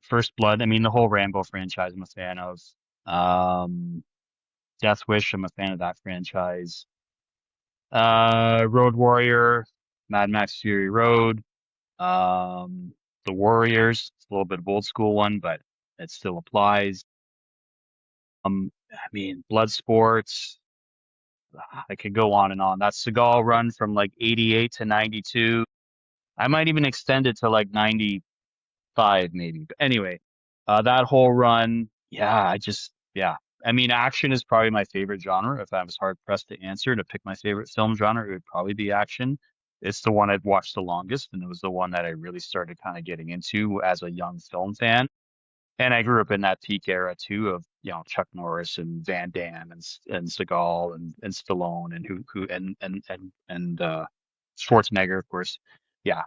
First Blood. I mean, the whole Rambo franchise. I'm a fan of. Um, Death Wish. I'm a fan of that franchise. Road Warrior. Mad Max Fury Road. Um, The Warriors. It's a little bit of old school one, but it still applies. I mean, Blood Sports. I could go on and on. That Seagal run from like 88 to 92. I might even extend it to like 95 maybe. But anyway, that whole run, yeah, yeah. I mean, action is probably my favorite genre. If I was hard pressed to answer to pick my favorite film genre, it would probably be action. It's the one I've watched the longest, and it was the one that I really started kind of getting into as a young film fan. And I grew up in that peak era too of, Chuck Norris and Van Damme and Seagal and Stallone and who and Schwarzenegger, of course. Yeah.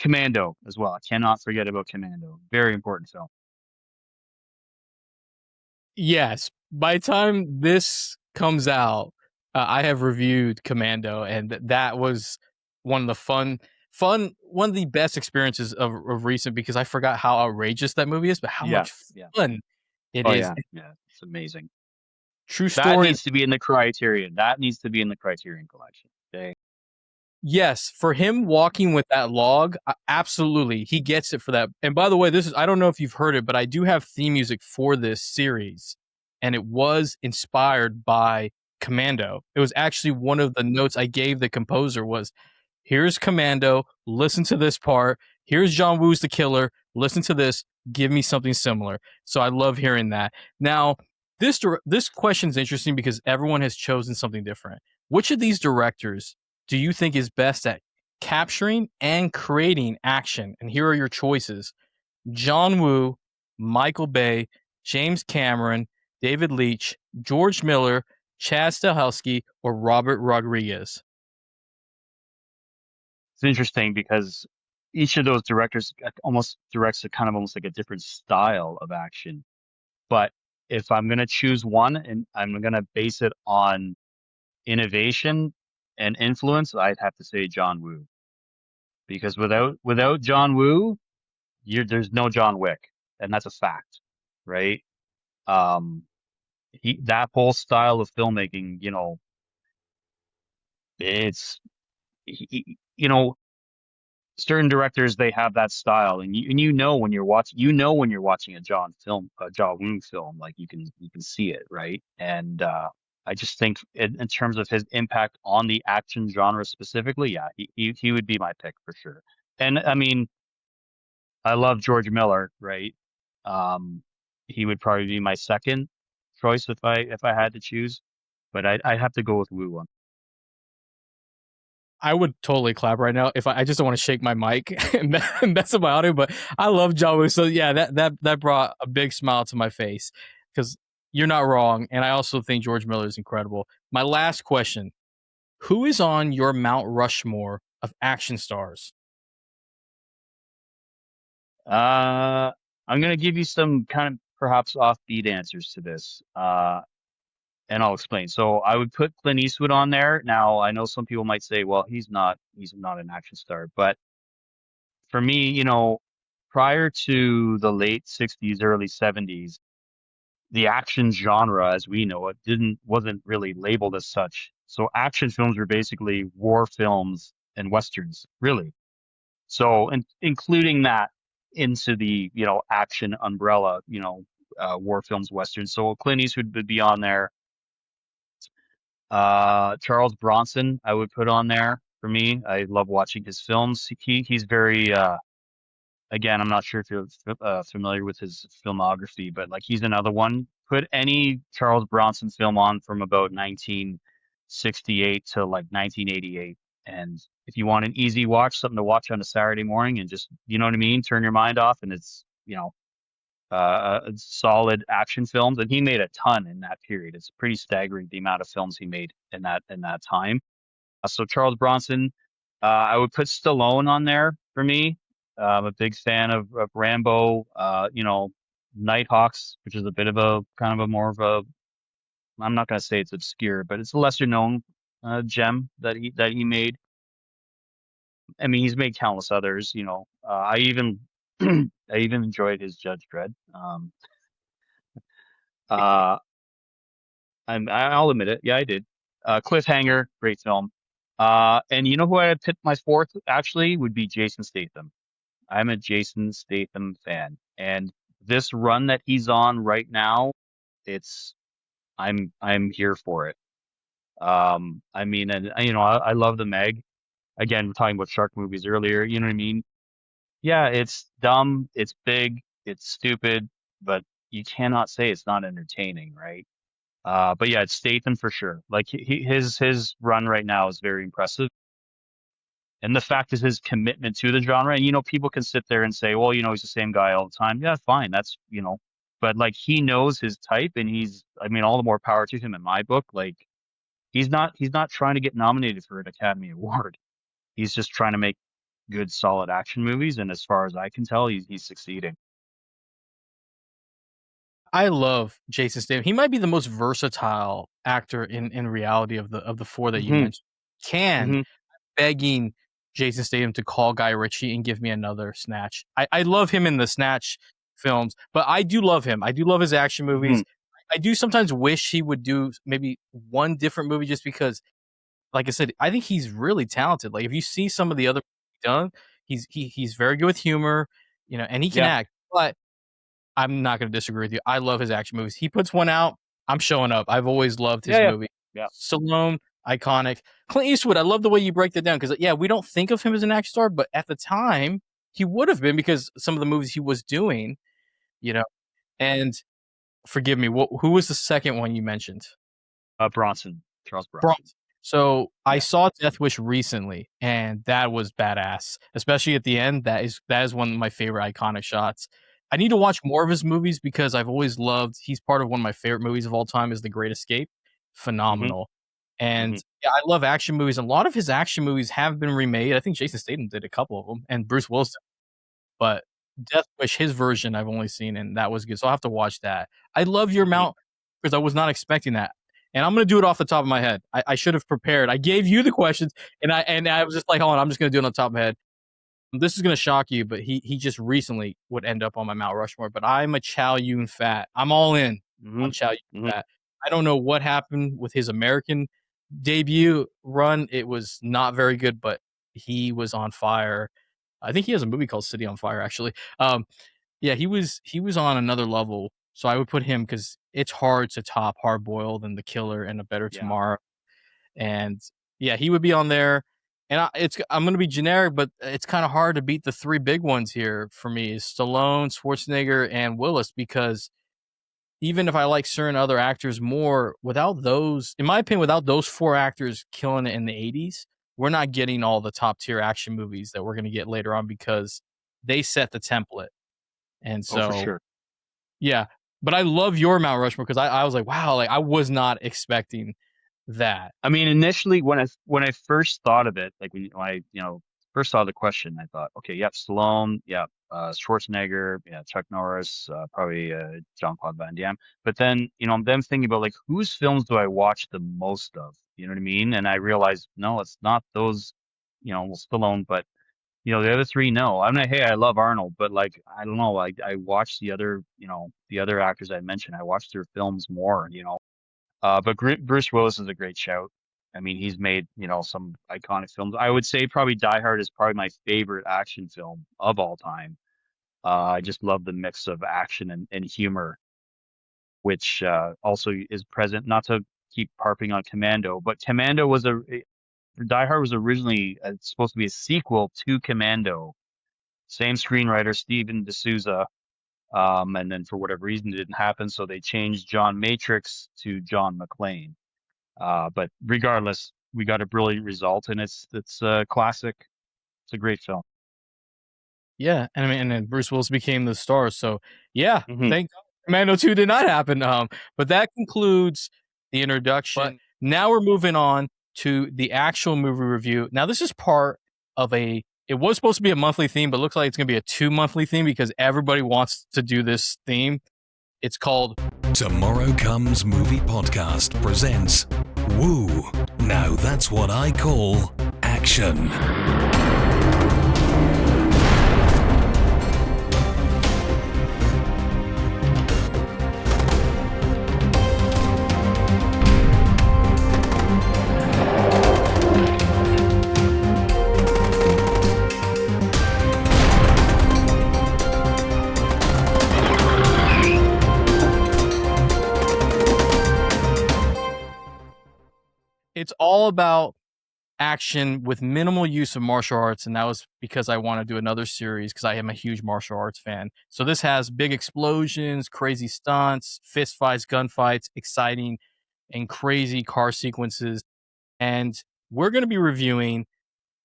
Commando as well. I cannot forget about Commando. Very important film. Yes. By the time this comes out, I have reviewed Commando, and that was one of the one of the best experiences of recent because I forgot how outrageous that movie is, but how Yeah. much Yeah. fun it Oh is. yeah. Yeah. It's amazing. True That story. needs to be in the Criterion. That needs to be in the Criterion collection. Okay. Yes, for him walking with that log, absolutely, he gets it for that. And by the way, this is I don't know if you've heard it, but I do have theme music for this series, and it was inspired by Commando. It was actually one of the notes I gave the composer was, "Here's Commando, listen to this part. Here's John Woo's The Killer, listen to this, give me something similar." So I love hearing that. Now, this question is interesting because everyone has chosen something different. Which of these directors do you think is best at capturing and creating action? And here are your choices: John Woo, Michael Bay, James Cameron, David Leitch, George Miller, Chad Stahelski, or Robert Rodriguez. It's interesting because each of those directors almost directs a kind of almost like a different style of action. But if I'm gonna choose one and I'm gonna base it on innovation and influence, I'd have to say John Woo. Because without John Woo, there's no John Wick, and that's a fact, right? Um, that whole style of filmmaking, it's you know certain directors they have that style, and you know when you're watching a John Woo film, like you can see it, right? And I just think in terms of his impact on the action genre specifically, yeah, he would be my pick for sure. And I mean, I love George Miller, right? Um, he would probably be my second choice if I had to choose, but I'd have to go with Wu. I would totally clap right now if I just don't want to shake my mic and mess up my audio. But I love John Woo, so yeah, that brought a big smile to my face because you're not wrong, and I also think George Miller is incredible. My last question: who is on your Mount Rushmore of action stars? Uh, I'm gonna give you some kind of perhaps offbeat answers to this, and I'll explain. So I would put Clint Eastwood on there. Now I know some people might say, well, he's not an action star, but for me, prior to the late '60s, early '70s, the action genre as we know it wasn't really labeled as such. So action films were basically war films and westerns, really. So, including that into the, action umbrella, war films, westerns. So Clint Eastwood would be on there. Charles Bronson, I would put on there for me. I love watching his films. He's very, again, I'm not sure if you're familiar with his filmography, but like he's another one. Put any Charles Bronson film on from about 1968 to like 1988. And if you want an easy watch, something to watch on a Saturday morning and just, you know what I mean, turn your mind off and it's, solid action films. And he made a ton in that period. It's pretty staggering the amount of films he made in that time. So Charles Bronson, I would put Stallone on there for me. I'm a big fan of Rambo. Nighthawks, which is a bit of a kind of a more of a. I'm not gonna say it's obscure, but it's a lesser known gem that he made. I mean, he's made countless others. I even I even enjoyed his Judge Dredd. Uh, I'll admit it. Yeah, I did. Cliffhanger, great film. And you know who I'd pick my fourth actually would be Jason Statham. I'm a Jason Statham fan, and this run that he's on right now, it's I'm here for it. I mean, and I love the Meg. Again, we're talking about shark movies earlier. You know what I mean? Yeah, it's dumb, it's big, it's stupid, but you cannot say it's not entertaining, right? But yeah, it's Statham for sure. Like his run right now is very impressive. And the fact is his commitment to the genre. And people can sit there and say, well, he's the same guy all the time. Yeah, fine. But like he knows his type and I mean, all the more power to him in my book. Like he's not trying to get nominated for an Academy Award. He's just trying to make good, solid action movies. And as far as I can tell, he's succeeding. I love Jason Statham. He might be the most versatile actor in reality of the four that you Hmm. mentioned. Can Hmm. begging Jason Statham to call Guy Ritchie and give me another Snatch. I love him in the Snatch films, but I do love him. I do love his action Hmm. movies. I do sometimes wish he would do maybe one different movie just because, like I said, I think he's really talented. Like if you see some of the other done, he's very good with humor, and he can Yeah, act. But I'm not going to disagree with you. I love his action movies. He puts one out, I'm showing up. I've always loved yeah, his yeah, movie. yeah. Stallone, iconic. Clint Eastwood, I love the way you break that down because yeah, we don't think of him as an action star, but at the time he would have been because some of the movies he was doing, you know. And forgive me, who was the second one you mentioned? Bronson, Charles Bronson. Bronze. So I Yeah. saw Death Wish recently, and that was badass, especially at the end. That is one of my favorite iconic shots. I need to watch more of his movies because I've always loved. He's part of one of my favorite movies of all time. Is The Great Escape, Hmm. phenomenal. And Hmm. yeah, I love action movies. A lot of his action movies have been remade. I think Jason Statham did a couple of them, and Bruce Willis, but Death Wish, his version, I've only seen, and that was good, so I'll have to watch that. I love your Hmm. mount because I was not expecting that, and I'm gonna do it off the top of my head. I should have prepared. I gave you the questions, and I was just like, "Hold on, I'm just gonna do it on the top of my head." This is gonna shock you, but he just recently would end up on my Mount Rushmore, but I'm a Chow Yun Fat. I'm all in Hmm. on Chow Yun Hmm. Fat. I don't know what happened with his American debut run. It was not very good, but he was on fire. I think he has a movie called City on Fire, actually. Yeah, he was on another level. So I would put him because it's hard to top Hard Boiled and The Killer and A Better Yeah. Tomorrow. And yeah, he would be on there. And I'm gonna be generic, but it's kind of hard to beat the three big ones here for me: Stallone, Schwarzenegger, and Willis. Because even if I like certain other actors more, without those, in my opinion, without those four actors killing it in the '80s, we're not getting all the top tier action movies that we're gonna get later on because they set the template. And Oh, for so sure. yeah, but I love your Mount Rushmore because I was like, wow, like I was not expecting that. I mean, initially when I first thought of it, like when I first saw the question, I thought, okay, yep, Stallone, yep, Schwarzenegger, yeah, Chuck Norris, probably Jean-Claude Van Damme. But then I'm then thinking about like whose films do I watch the most of? You know what I mean? And I realized no, it's not those, well, Stallone, but the other three. No, I'm not. Hey, I love Arnold, but like I don't know. I watch the other, the other actors I mentioned. I watch their films more. But Bruce Willis is a great shout. I mean, he's made, some iconic films. I would say probably Die Hard is probably my favorite action film of all time. I just love the mix of action and humor, which also is present. Not to keep harping on Commando, but Commando was Die Hard was originally supposed to be a sequel to Commando. Same screenwriter, Steven D'Souza. And then for whatever reason, it didn't happen. So they changed John Matrix to John McClane. But regardless, we got a brilliant result, and it's a classic. It's a great film. Yeah, and I mean, and then Bruce Willis became the star. So yeah, Hmm. thank God Commando 2 did not happen. But that concludes the But introduction. Now we're moving on to the actual movie review. Now this is part of a. It was supposed to be a monthly theme, but looks like it's going to be a 2 monthly theme because everybody wants to do this theme. It's called Tomorrow Comes Movie Podcast presents Woo. Now that's what I call action. It's all about action with minimal use of martial arts, and that was because I want to do another series because I am a huge martial arts fan. So this has big explosions, crazy stunts, fist fights, gunfights, exciting and crazy car sequences. And we're going to be reviewing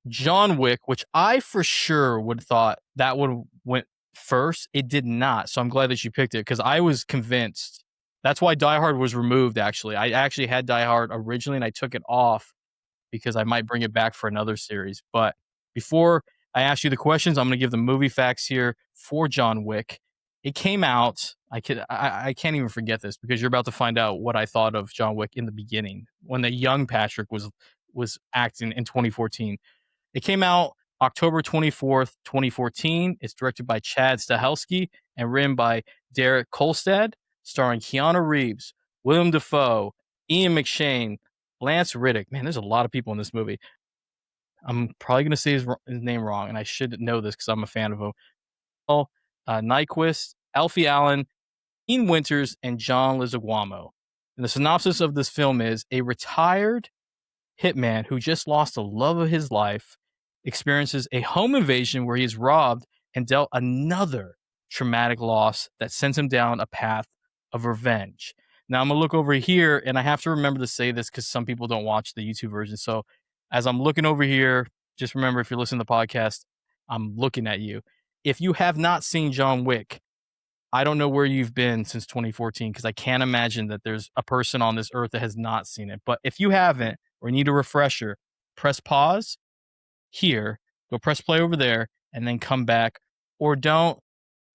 John Wick, which I for sure would have thought that would have went first. It did not. So I'm glad that you picked it because I was convinced. That's why Die Hard was removed, actually. I actually had Die Hard originally and I took it off because I might bring it back for another series. But before I ask you the questions, I'm going to give the movie facts here for John Wick. It came out. I can't even forget this because you're about to find out what I thought of John Wick in the beginning when the young Patrick was acting in 2014. It came out October 24th, 2014. It's directed by Chad Stahelski and written by Derek Kolstad. starring Keanu Reeves, Willem Dafoe, Ian McShane, Lance Riddick. Man, there's a lot of people in this movie. I'm probably going to say his name wrong, and I should know this because I'm a fan of him. Nyquist, Alfie Allen, Ian Winters, and John Leguizamo. And the synopsis of this film is a retired hitman who just lost the love of his life experiences a home invasion where he is robbed and dealt another traumatic loss that sends him down a path of revenge. Now I'm gonna look over here, and I have to remember to say this because some people don't watch the YouTube version. So as I'm looking over here, just remember, if you're listening to the podcast, I'm looking at you. If you have not seen John Wick, I don't know where you've been since 2014, because I can't imagine that there's a person on this earth that has not seen it. But if you haven't or need a refresher, press pause here, go press play over there, and then come back. Or don't.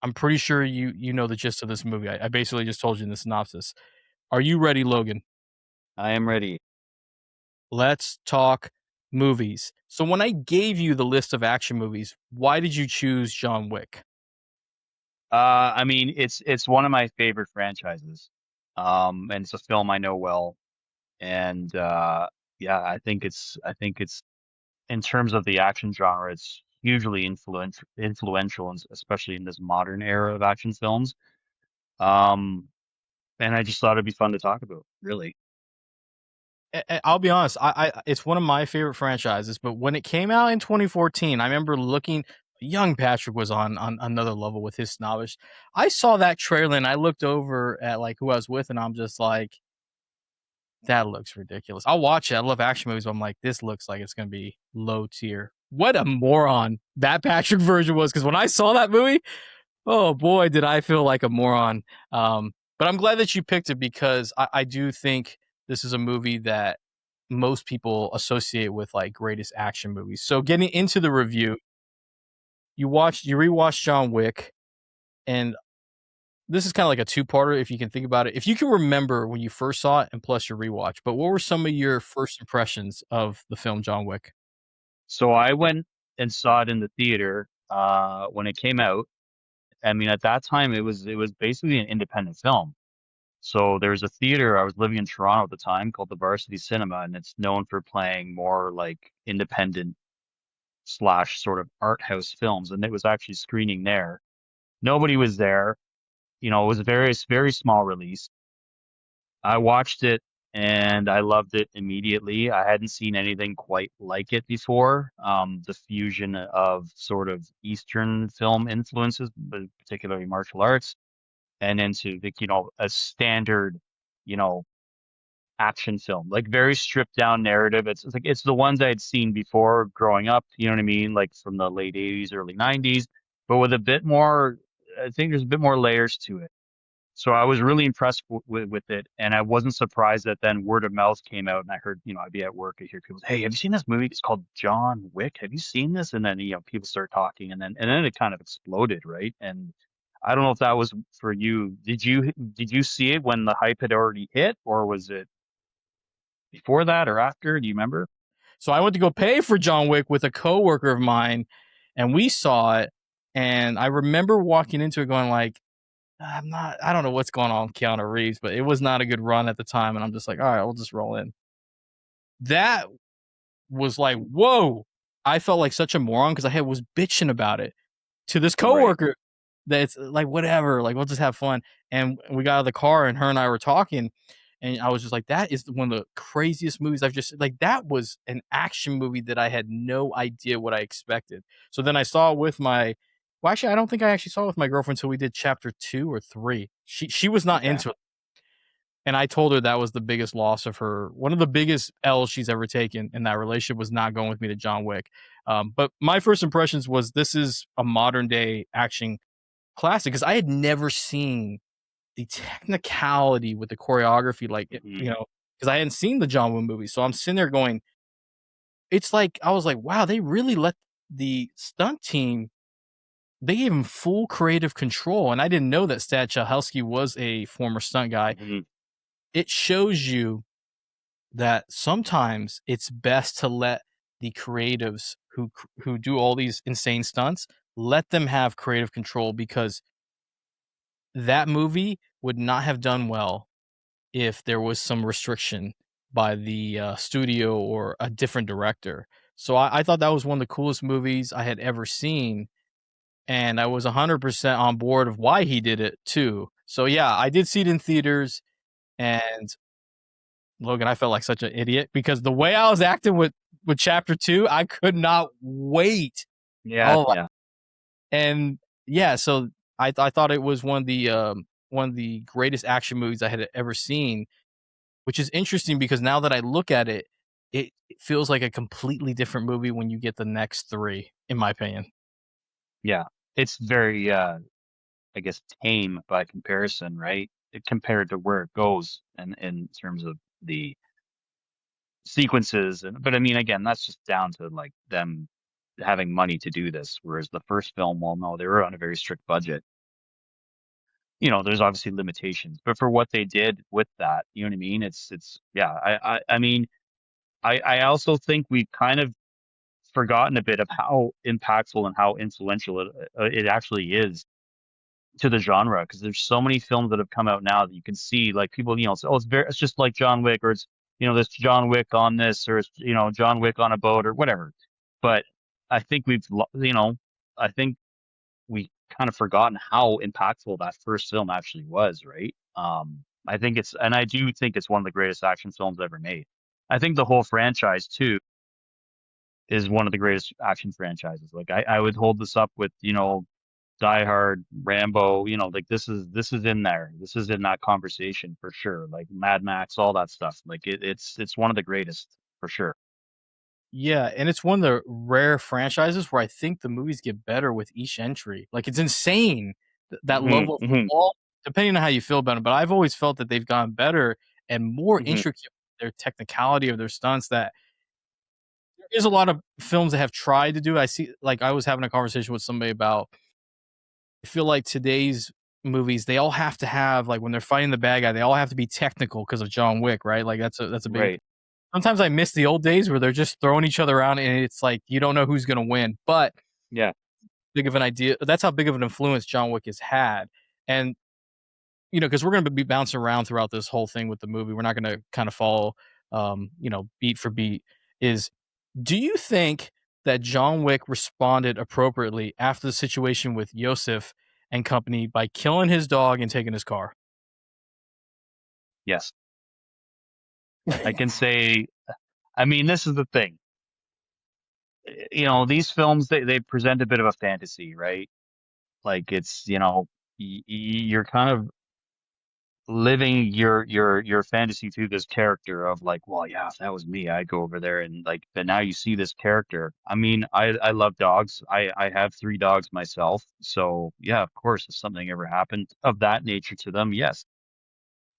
I'm pretty sure you know the gist of this movie. I basically just told you in the synopsis. Are you ready, Logan? I am ready. Let's talk movies. So when I gave you the list of action movies, why did you choose John Wick? I mean, it's one of my favorite franchises, and it's a film I know well, and yeah, I think it's in terms of the action genre, it's hugely influential, and especially in this modern era of action films. Um, and I just thought it'd be fun to talk about, really. I'll be honest, I it's one of my favorite franchises, but when it came out in 2014, I remember looking. Young Patrick was on another level with his snobbish. I saw that trailer and I looked over at like who I was with, and I'm just like, that looks ridiculous. I'll watch it. I love action movies, but I'm like, this looks like it's gonna be low tier. What a moron that Patrick version was! Because when I saw that movie, oh boy, did I feel like a moron. But I'm glad that you picked it, because I do think this is a movie that most people associate with like greatest action movies. So getting into the review, you rewatched John Wick, and this is kind of like a two-parter if you can think about it. If you can remember when you first saw it, and plus your rewatch, but what were some of your first impressions of the film John Wick? So I went and saw it in the theater when it came out. I mean, at that time, it was basically an independent film. So there's a theater. I was living in Toronto at the time called the Varsity Cinema, and it's known for playing more like independent slash sort of art house films. And it was actually screening there. Nobody was there. It was a very small release. I watched it and I loved it immediately. I hadn't seen anything quite like it before. The fusion of sort of Eastern film influences, but particularly martial arts, and into a standard, you know, action film, like very stripped down narrative. It's like it's the ones I had seen before growing up, you know what I mean? Like from the late 80s, early 90s, but with a bit more, I think there's a bit more layers to it. So I was really impressed with it, and I wasn't surprised that then word of mouth came out, and I heard, I'd be at work, I hear people say, "Hey, have you seen this movie? It's called John Wick. Have you seen this?" And then people start talking, and then it kind of exploded, right? And I don't know if that was for you. Did you see it when the hype had already hit, or was it before that or after? Do you remember? So I went to go pay for John Wick with a coworker of mine, and we saw it. And I remember walking into it going like, I don't know what's going on with Keanu Reeves, but it was not a good run at the time. And I'm just like, all right, we'll just roll in. That was like, whoa. I felt like such a moron because I was bitching about it to this Right. coworker that it's like, whatever, like we'll just have fun. And we got out of the car and her and I were talking, and I was just like, that is one of the craziest movies I've just, like, that was an action movie that I had no idea what I expected. So then I saw it with well, actually, I don't think I actually saw it with my girlfriend until we did chapter 2 or 3. She was not Okay. into it. And I told her that was the biggest loss of her. One of the biggest L's she's ever taken in that relationship was not going with me to John Wick. But my first impressions was this is a modern day action classic, because I had never seen the technicality with the choreography, like, Mhm. because I hadn't seen the John Woo movie. So I'm sitting there going, it's like, I was like, wow, they really let the stunt team, they gave him full creative control. And I didn't know that Stahelski was a former stunt guy. Mhm. It shows you that sometimes it's best to let the creatives who do all these insane stunts, let them have creative control, because that movie would not have done well if there was some restriction by the studio or a different director. So I thought that was one of the coolest movies I had ever seen, and I was 100% on board of why he did it too. So yeah, I did see it in theaters, and Logan, I felt like such an idiot because the way I was acting with chapter 2, I could not wait. Yeah, Oh, yeah. and yeah, so I thought it was one of the greatest action movies I had ever seen, which is interesting because now that I look at it, it feels like a completely different movie when you get the next 3, in my opinion. Yeah. It's very I guess tame by comparison, right? Compared to where it goes and in terms of the sequences and but I mean again, that's just down to like them having money to do this. Whereas the first film, well no, they were on a very strict budget. You know, there's obviously limitations, but for what they did with that, you know what I mean? It's yeah, I mean I also think we've kind of forgotten a bit of how impactful and how influential it actually is to the genre because there's so many films that have come out now that you can see like people say, oh it's just like John Wick or it's this John Wick on this or it's John Wick on a boat or whatever. But I think I think we kind of forgotten how impactful that first film actually was, right? I think I do think it's one of the greatest action films ever made. I think the whole franchise too is one of the greatest action franchises. Like I would hold this up with, Die Hard, Rambo, like this is in there. This is in that conversation for sure. Like Mad Max, all that stuff. Like it's one of the greatest for sure. Yeah, and it's one of the rare franchises where I think the movies get better with each entry. Like, it's insane that Hmm level of hmm all depending on how you feel about it, but I've always felt that they've gotten better and more hmm intricate with their technicality of their stunts that there is a lot of films that have tried to do. I see like, I was having a conversation with somebody about I feel like today's movies, they all have to have like, when they're fighting the bad guy, they all have to be technical because of John Wick, right? Like, that's a big Right. sometimes I miss the old days where they're just throwing each other around and it's like you don't know who's gonna win. But Yeah. big of an idea that's how big of an influence John Wick has had. And because we're gonna be bouncing around throughout this whole thing with the movie. We're not gonna kind of follow beat for beat. Is do you think that John Wick responded appropriately after the situation with Yosef and company by killing his dog and taking his car? Yes. I can say. I mean, this is the thing. These films they present a bit of a fantasy, right? Like it's you're kind of living your fantasy through this character of like, well, yeah, if that was me, I'd go over there and like, but now you see this character. I mean, I love dogs. I have 3 dogs myself. So yeah, of course, if something ever happened of that nature to them, yes,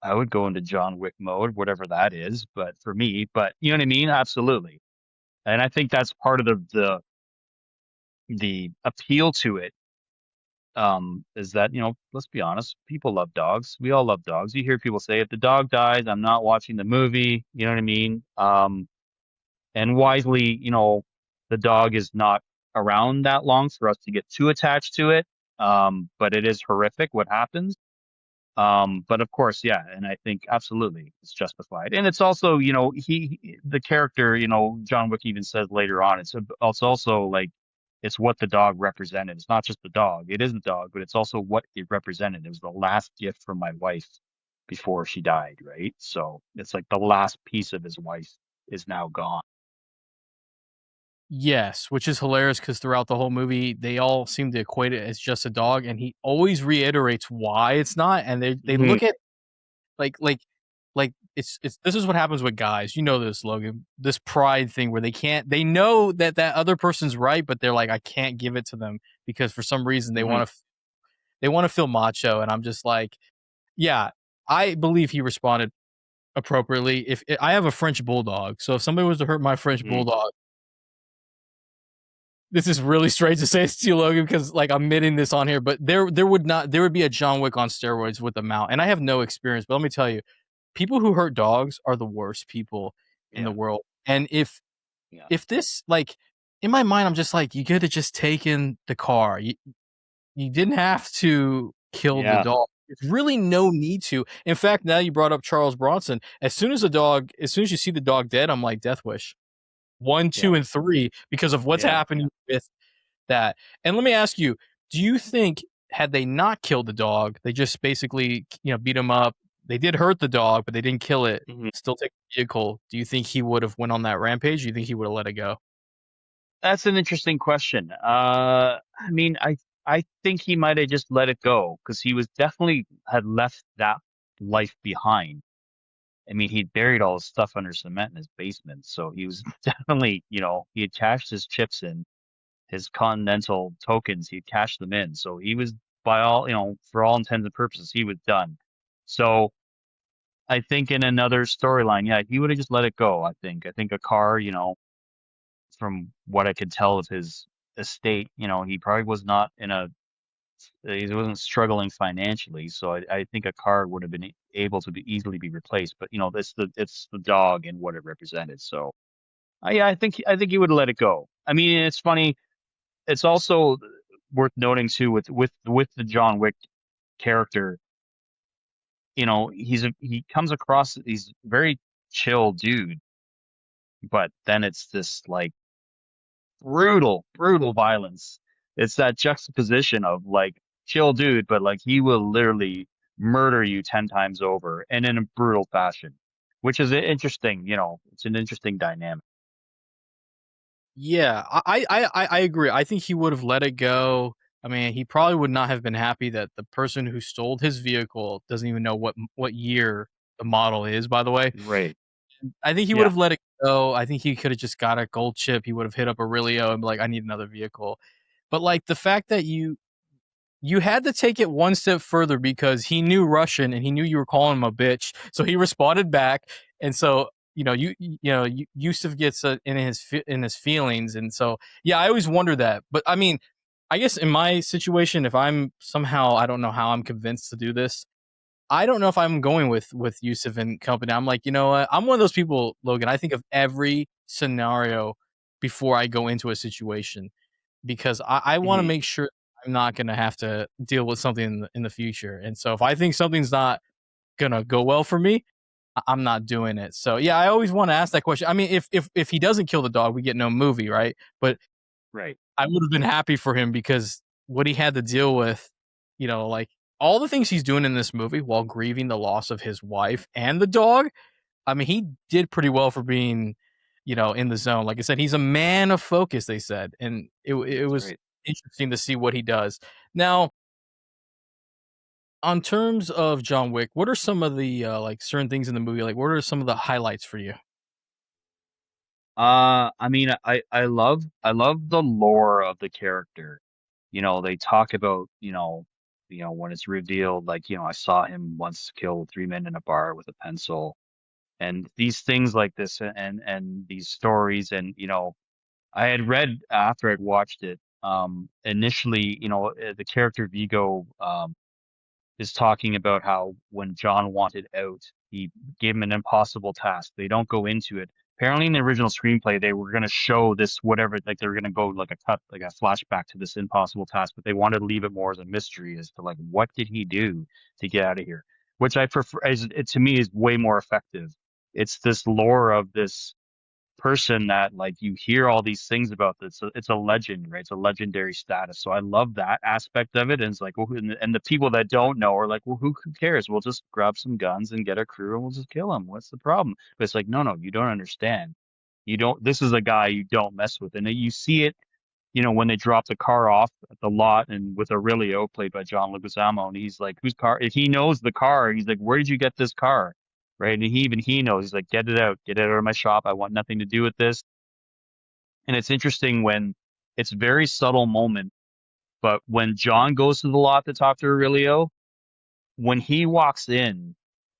I would go into John Wick mode, whatever that is. But for me, but you know what I mean? Absolutely. And I think that's part of the appeal to it is that let's be honest, people love dogs, we all love dogs. You hear people say if the dog dies I'm not watching the movie, you know what I mean? And wisely, the dog is not around that long for us to get too attached to it, but it is horrific what happens. But of course, yeah, and I think absolutely it's justified. And it's also, the character, John Wick even says later on, it's also like it's what the dog represented. It's not just the dog. It is the dog, but it's also what it represented. It was the last gift from my wife before she died, right? So it's like the last piece of his wife is now gone. Yes, which is hilarious because throughout the whole movie, they all seem to equate it as just a dog, and he always reiterates why it's not, and they Hmm look at like like it's this is what happens with guys. You know this, Logan. This pride thing where they know that that other person's right, but they're like, I can't give it to them because for some reason hmm they want to feel macho, and I'm just like, yeah, I believe he responded appropriately. If I have a French bulldog, so if somebody was to hurt my French hmm bulldog, this is really strange to say this to you, Logan, because like I'm admitting this on here, but there would be a John Wick on steroids with a mount, and I have no experience, but let me tell you, people who hurt dogs are the worst people in the Yeah. world. And Yeah. if this like in my mind, I'm just like, you could have just taken the car. You didn't have to kill the Yeah. dog. There's really no need to. In fact, now you brought up Charles Bronson. As soon as you see the dog dead, I'm like, Death Wish. 1, Yeah. 2, and 3 because of what's Yeah. happening with that. And let me ask you, do you think had they not killed the dog, they just basically, beat him up, they did hurt the dog, but they didn't kill it, Mhm. still take the vehicle, do you think he would have went on that rampage? Do you think he would have let it go? That's an interesting question. I mean, I think he might have just let it go because he was definitely had left that life behind. I mean, he'd buried all his stuff under cement in his basement, so he was definitely, he had cashed his chips in, his continental tokens, he had cashed them in. So he was, by all, for all intents and purposes, he was done. So I think in another storyline, yeah, he would have just let it go. I think a car, from what I could tell of his estate, he probably was not he wasn't struggling financially. So I think a car would have been able to be easily be replaced. But it's the dog and what it represented. So yeah, I think he would have let it go. I mean, it's funny. It's also worth noting too with the John Wick character. He comes across he's very chill dude, but then it's this like brutal violence. It's that juxtaposition of like chill dude, but like he will literally murder you 10 times over and in a brutal fashion, which is interesting. It's an interesting dynamic. Yeah, I agree. I think he would have let it go. I mean, he probably would not have been happy that the person who stole his vehicle doesn't even know what year the model is, by the way. Right. I think he would Yeah. have let it go. I think he could have just got a gold chip. He would have hit up Aurelio and be like, "I need another vehicle." But like the fact that you had to take it one step further because he knew Russian and he knew you were calling him a bitch, so he responded back, and so Yusuf gets in his feelings, and so yeah, I always wonder that. But I mean, I guess in my situation, if I'm somehow I don't know how I'm convinced to do this, I don't know if I'm going with Yusuf and company. I'm like, you know what? I'm one of those people, Logan. I think of every scenario before I go into a situation because I want to Hmm. make sure I'm not going to have to deal with something in the future. And so if I think something's not going to go well for me, I'm not doing it. So yeah, I always want to ask that question. I mean, if he doesn't kill the dog, we get no movie, right? But Right. I would have been happy for him because what he had to deal with, like all the things he's doing in this movie while grieving the loss of his wife and the dog. I mean, he did pretty well for being, in the zone. Like I said, he's a man of focus, they said. And it That's was right. interesting to see what he does. Now, on terms of John Wick, what are some of the like certain things in the movie? Like, what are some of the highlights for you? I mean, I love the lore of the character. They talk about, when it's revealed, like, I saw him once kill 3 men in a bar with a pencil, and these things like this, and these stories, and I had read after I'd watched it, initially, the character Vigo, is talking about how when John wanted out, he gave him an impossible task. They don't go into it. Apparently, in the original screenplay, they were going to show this whatever, like they were going to go like a cut, like a flashback to this impossible task, but they wanted to leave it more as a mystery as to like what did he do to get out of here, which I prefer. As it to me is way more effective. It's this lore of this person that like you hear all these things about this. It's a legend, right? It's a legendary status. So I love that aspect of it. And it's like, well, and the people that don't know are like, well, who cares? We'll just grab some guns and get a crew and we'll just kill him. What's the problem? But it's like, no, you don't understand. You don't. This is a guy you don't mess with, and you see it. When they drop the car off at the lot and with Aurelio, played by John Leguizamo, and he's like, whose car? If he knows the car, he's like, where did you get this car? Right. And he knows, he's like, get it out of my shop. I want nothing to do with this. And it's interesting when it's a very subtle moment, but when John goes to the lot to talk to Aurelio, when he walks in,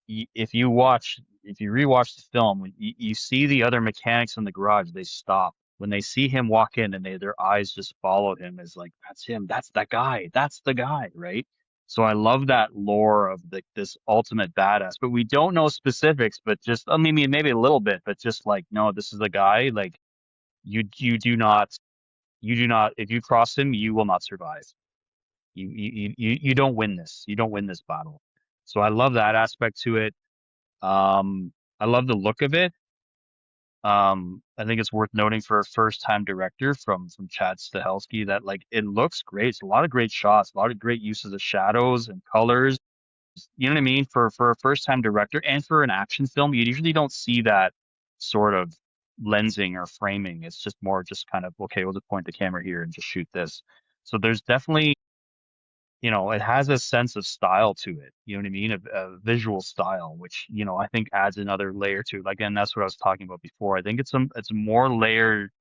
if you rewatch the film, you see the other mechanics in the garage, they stop. When they see him walk in and their eyes just follow him as like, that's him, that's the guy, right? So I love that lore of this ultimate badass, but we don't know specifics, but just, I mean, maybe a little bit, but just like, no, this is the guy, like you do not, if you cross him, you will not survive. You don't win this. You don't win this battle. So I love that aspect to it. I love the look of it. I think it's worth noting for a first-time director from Chad Stahelski that like it looks great. It's a lot of great shots, a lot of great uses of shadows and colors. You know what I mean? For a first-time director and for an action film, you usually don't see that sort of lensing or framing. It's just more just kind of okay, we'll just point the camera here and just shoot this. So there's definitely, it has a sense of style to it. You know what I mean? A visual style, which, I think adds another layer to it. Like, and that's what I was talking about before. I think it's more layered,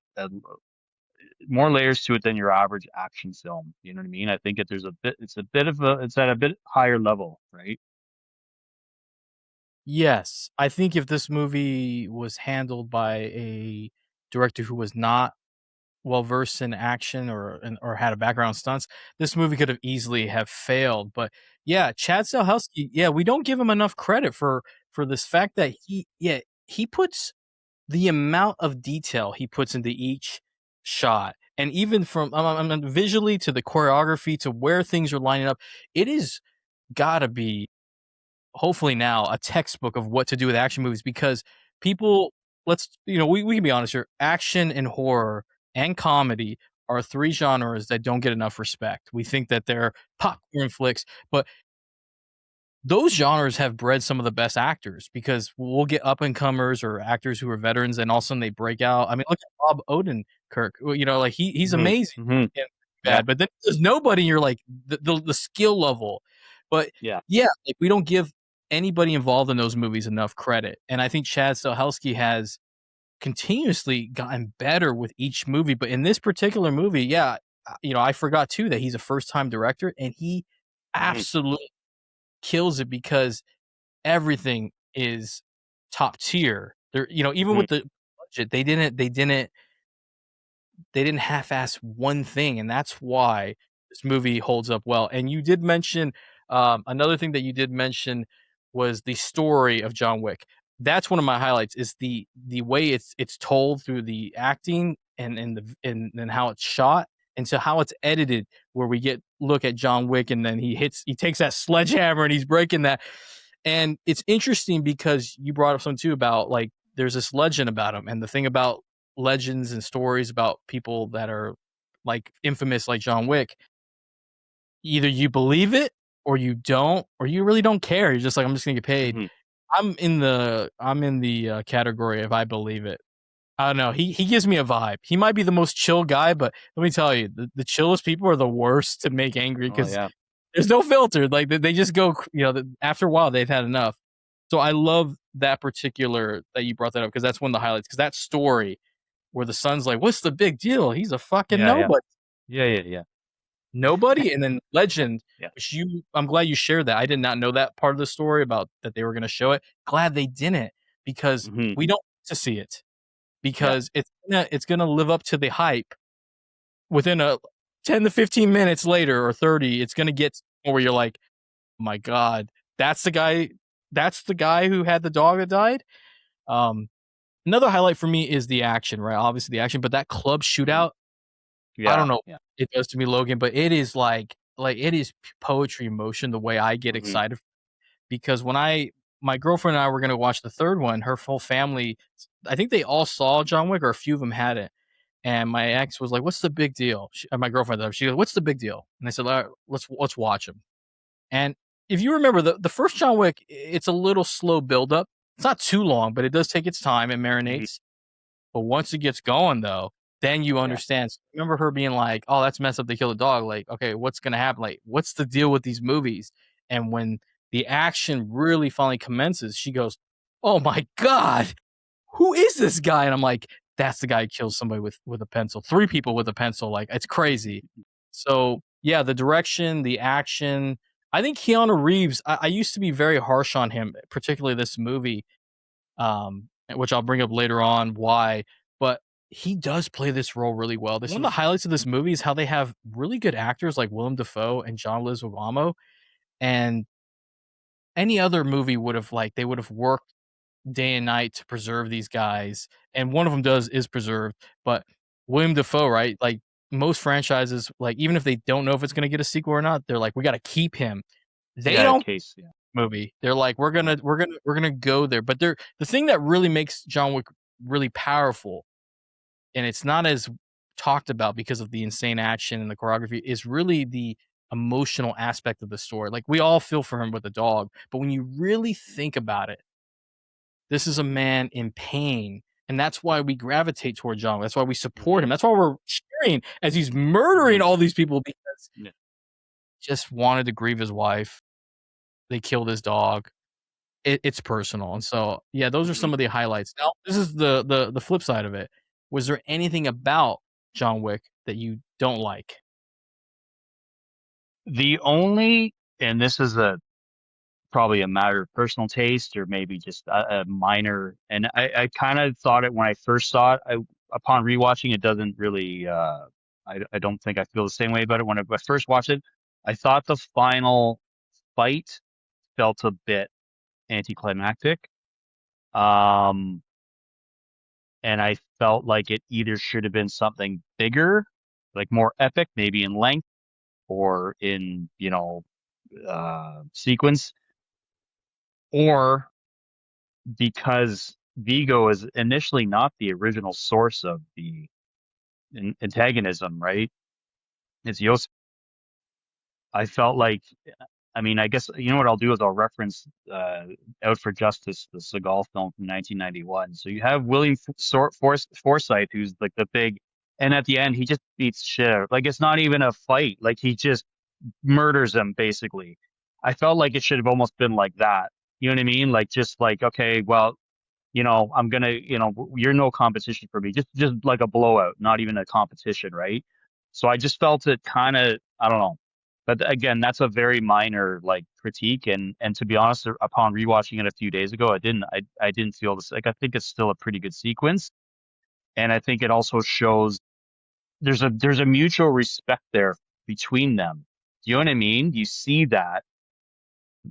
more layers to it than your average action film. You know what I mean? I think it's at a bit higher level, right? Yes, I think if this movie was handled by a director who was not well versed in action or had a background in stunts, this movie could have easily have failed. But yeah, Chad Stahelski, yeah, we don't give him enough credit for this fact that he puts the amount of detail he puts into each shot, and even from visually to the choreography to where things are lining up, it is gotta be hopefully now a textbook of what to do with action movies because people we can be honest here, action and horror and comedy are three genres that don't get enough respect. We think that they're popcorn flicks, but those genres have bred some of the best actors because we'll get up and comers or actors who are veterans and all of a sudden they break out. I mean, look at Bob Odenkirk. Like he's Hmm. amazing Hmm. in Yeah. bad, but then there's nobody. You're like the skill level, but Yeah. yeah, like we don't give anybody involved in those movies enough credit, and I think Chad Stahelski has continuously gotten better with each movie. But in this particular movie, yeah, I forgot too that he's a first time director, and he Hmm. absolutely kills it because everything is top tier. They're even Hmm. with the budget, they didn't half-ass one thing, and that's why this movie holds up well. And you did mention another thing that you did mention was the story of John Wick. That's one of my highlights. Is the way it's told through the acting and how it's shot, and so how it's edited, where we get look at John Wick, and then he takes that sledgehammer and he's breaking that. And it's interesting because you brought up something too about like there's this legend about him, and the thing about legends and stories about people that are like infamous like John Wick, either you believe it or you don't, or you really don't care. You're just like, I'm just gonna get paid. Hmm. I'm in the category of I believe it. I don't know. He gives me a vibe. He might be the most chill guy, but let me tell you, the chillest people are the worst to make angry Oh because yeah. there's no filter. Like they just go, after a while they've had enough. So I love that particular that you brought that up because that's one of the highlights. Because that story where the son's like, "What's the big deal? He's a fucking Yeah. Yeah. nobody, Yeah. Yeah. Yeah. nobody." And then legend, Yeah. which I'm glad you shared that. I did not know that part of the story about that they were going to show it. Glad they didn't because Hmm. we don't get to see it Yeah. because it's gonna live up to the hype within a 10 to 15 minutes later or 30. It's gonna get where you're like, oh my god, that's the guy. That's the guy who had the dog that died. Um, Another highlight for me is the action, right? Obviously the action, but that club Hmm. shootout, I don't Yeah. know what Yeah. it does to me, Logan, but it is like it is poetry in motion the way I get Hmm. excited because when my girlfriend and I were gonna watch the third one, her full family, I think they all saw John Wick or a few of them hadn't. And my ex was like, "What's the big deal?" My girlfriend, she goes, "What's the big deal?" And I said, "All right, let's watch him." And if you remember the first John Wick, it's a little slow build up. It's not too long, but it does take its time and Hmm. marinates. But once it gets going, though, then you Yeah. understand. So remember her being like, "Oh, that's messed up. They killed a dog." Like, okay, what's gonna happen? Like, what's the deal with these movies? And when the action really finally commences, she goes, "Oh my god, who is this guy?" And I'm like, "That's the guy who kills somebody with a pencil. Three people with a pencil. Like, it's crazy." So yeah, the direction, the action. I think Keanu Reeves. I used to be very harsh on him, particularly this movie, which I'll bring up later on why. But he does play this role really well. One of the highlights of this movie is how they have really good actors like Willem Dafoe and John Leguizamo. And any other movie would have they would have worked day and night to preserve these guys, and one of them is preserved. But William Dafoe, right? Like most franchises, like even if they don't know if it's going to get a sequel or not, they're like, we got to keep him. They Yeah. don't Case. Yeah. movie. They're like, we're gonna go there. But the thing that really makes John Wick really powerful, and it's not as talked about because of the insane action and the choreography, is really the emotional aspect of the story. Like, we all feel for him with the dog, but when you really think about it, this is a man in pain, and that's why we gravitate toward John Wick. That's why we support him. That's why we're cheering as he's murdering all these people because Yeah. he just wanted to grieve his wife. They killed his dog. It's personal, and so, yeah, those are some of the highlights. Now, this is the flip side of it. Was there anything about John Wick that you don't like? The only, and this is probably a matter of personal taste or maybe just a minor, and I kind of thought it when I first saw it. Upon rewatching, it doesn't really. I don't think I feel the same way about it. When I first watched it, I thought the final fight felt a bit anticlimactic. Um, and I felt like it either should have been something bigger, like more epic, maybe in length or in, sequence, or because Vigo is initially not the original source of the antagonism, right? It's Yos. I felt like, I mean, I guess, you know what I'll do is I'll reference Out for Justice, the Seagal film from 1991. So you have William Forsythe, who's like the big, and at the end, he just beats shit out. Like, it's not even a fight. Like, he just murders him, basically. I felt like it should have almost been like that. You know what I mean? Like, just like, okay, well, I'm gonna, you're no competition for me. Just like a blowout, not even a competition, right? So I just felt it kind of, I don't know. But again, that's a very minor like critique, and to be honest, upon rewatching it a few days ago, I didn't feel this. Like, I think it's still a pretty good sequence, and I think it also shows there's a mutual respect there between them. Do you know what I mean? You see that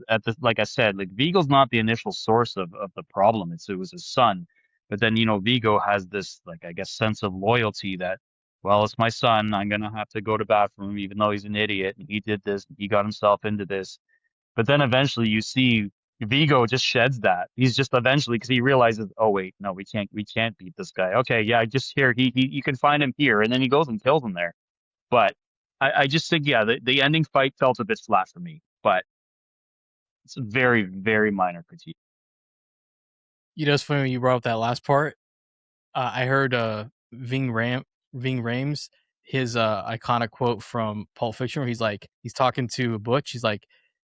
at the, like I said, like Vigo's not the initial source of the problem. It was his son. But then, Vigo has this, like, I guess, sense of loyalty that, well, it's my son. I'm gonna have to go to bat for him, even though he's an idiot and he did this, he got himself into this. But then eventually you see Vigo just sheds that. He's just eventually, because he realizes, oh wait, no, we can't beat this guy. Okay, yeah, just here, he you can find him here, and then he goes and kills him there. But I just think, yeah, the ending fight felt a bit flat for me. But it's a very, very minor critique. It's funny when you brought up that last part. I heard Ving Rhames, his iconic quote from Pulp Fiction, where he's talking to Butch. He's like,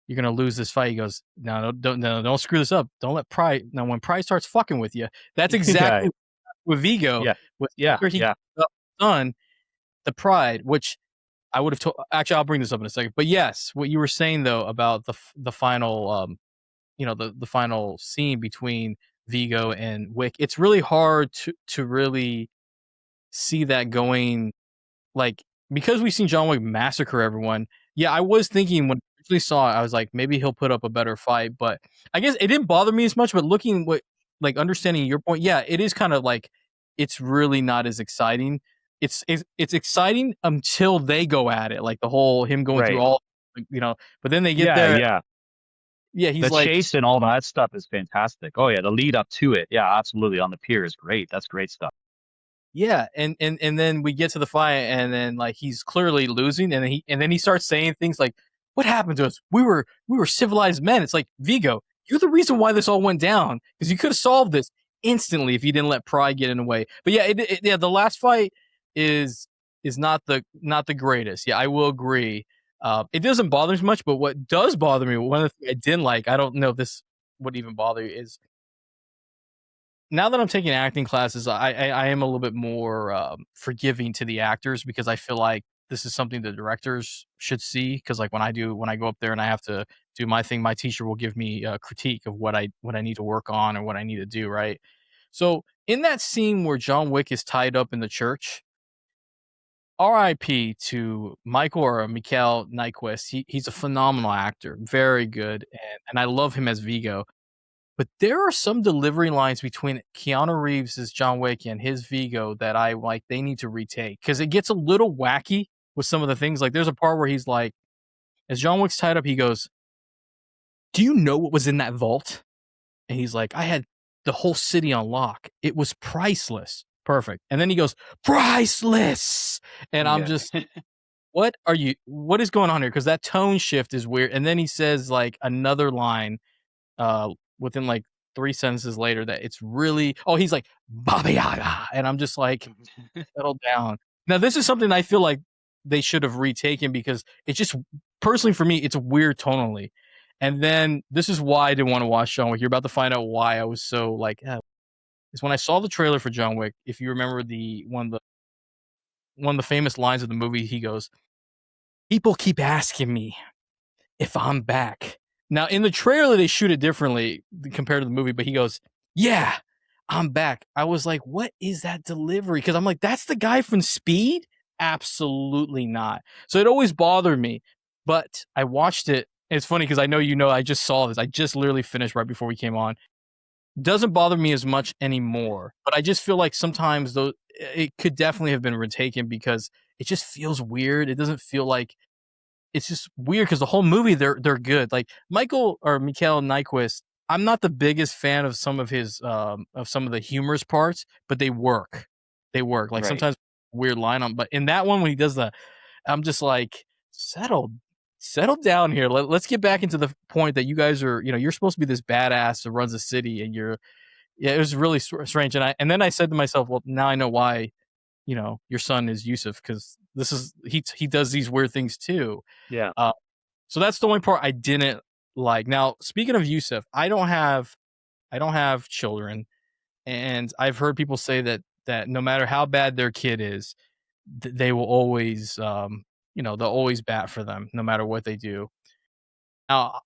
"You're gonna lose this fight." He goes, "No, don't screw this up. Don't let Pride. Now, when Pride starts fucking with you, that's Yeah, exactly with Vigo. yeah, With yeah, after he yeah. done the Pride, which I would have told. Actually, I'll bring this up in a second. But yes, what you were saying though about the final, the final scene between Vigo and Wick, it's really hard to really see that going, like, because we've seen John Wick massacre everyone. Yeah, I was thinking when I originally saw it, I was like, maybe he'll put up a better fight, but I guess it didn't bother me as much. But looking like understanding your point, yeah, it is kind of like it's really not as exciting. It's exciting until they go at it, like the whole him going through Right. all, but then they get Yeah, there. yeah. Yeah, The he's like, chase and all that stuff is fantastic. Oh yeah, the lead up to it. Yeah, absolutely. On the pier is great. That's great stuff. yeah, and then we get to the fight, and then like he's clearly losing, and then he starts saying things like, "What happened to us? We were civilized men." It's like, Vigo, you're the reason why this all went down, because you could have solved this instantly if you didn't let pride get in the way. But yeah, yeah, the last fight is not the greatest. Yeah, I will agree. It doesn't bother me as much, but what does bother me, one of the things I didn't like, I don't know if this would even bother you, is now that I'm taking acting classes, I am a little bit more forgiving to the actors, because I feel like this is something the directors should see. Because like when I go up there and I have to do my thing, my teacher will give me a critique of what I need to work on or what I need to do. Right. So in that scene where John Wick is tied up in the church, R.I.P. to Michael or Mikael Nyquist. He's a phenomenal actor, very good, and I love him as Vigo. But there are some delivery lines between Keanu Reeves' John Wick and his Vigo that I like. They need to retake, because it gets a little wacky with some of the things. Like there's a part where he's like, as John Wick's tied up, he goes, do you know what was in that vault? And he's like, I had the whole city on lock. It was priceless. Perfect. And then he goes, priceless. And I'm Yeah. just, what is going on here? Because that tone shift is weird. And then he says like another line within like 3 sentences later that it's really, he's like, Baba Yaga. And I'm just like, settle down. Now, this is something I feel like they should have retaken because it's just, personally for me, it's weird tonally. And then this is why I didn't want to watch John Wick. You're about to find out why I was so like, is when I saw the trailer for John Wick. If you remember one of the famous lines of the movie, he goes, "People keep asking me if I'm back." Now in the trailer they shoot it differently compared to the movie, but he goes, "Yeah, I'm back." I was like, "What is that delivery?" Because I'm like, "That's the guy from Speed." Absolutely not. So it always bothered me, but I watched it. It's funny because I know I just saw this. I just literally finished right before we came on. Doesn't bother me as much anymore, but I just feel like sometimes though it could definitely have been retaken because it just feels weird. It doesn't feel like, it's just weird because the whole movie they're good. Like Mikael Nyquist, I'm not the biggest fan of some of his of some of the humorous parts, but they work. They work. Like Right. sometimes weird line on, but in that one when he does I'm just like, settle down here. Let's get back into the point that you guys are, you're supposed to be this badass that runs a city, and it was really strange. And then I said to myself, well, now I know why, your son is Yusuf, because he does these weird things too. Yeah. So that's the only part I didn't like. Now, speaking of Yusuf, I don't have children, and I've heard people say that no matter how bad their kid is, they will always, they'll always bat for them no matter what they do. Now,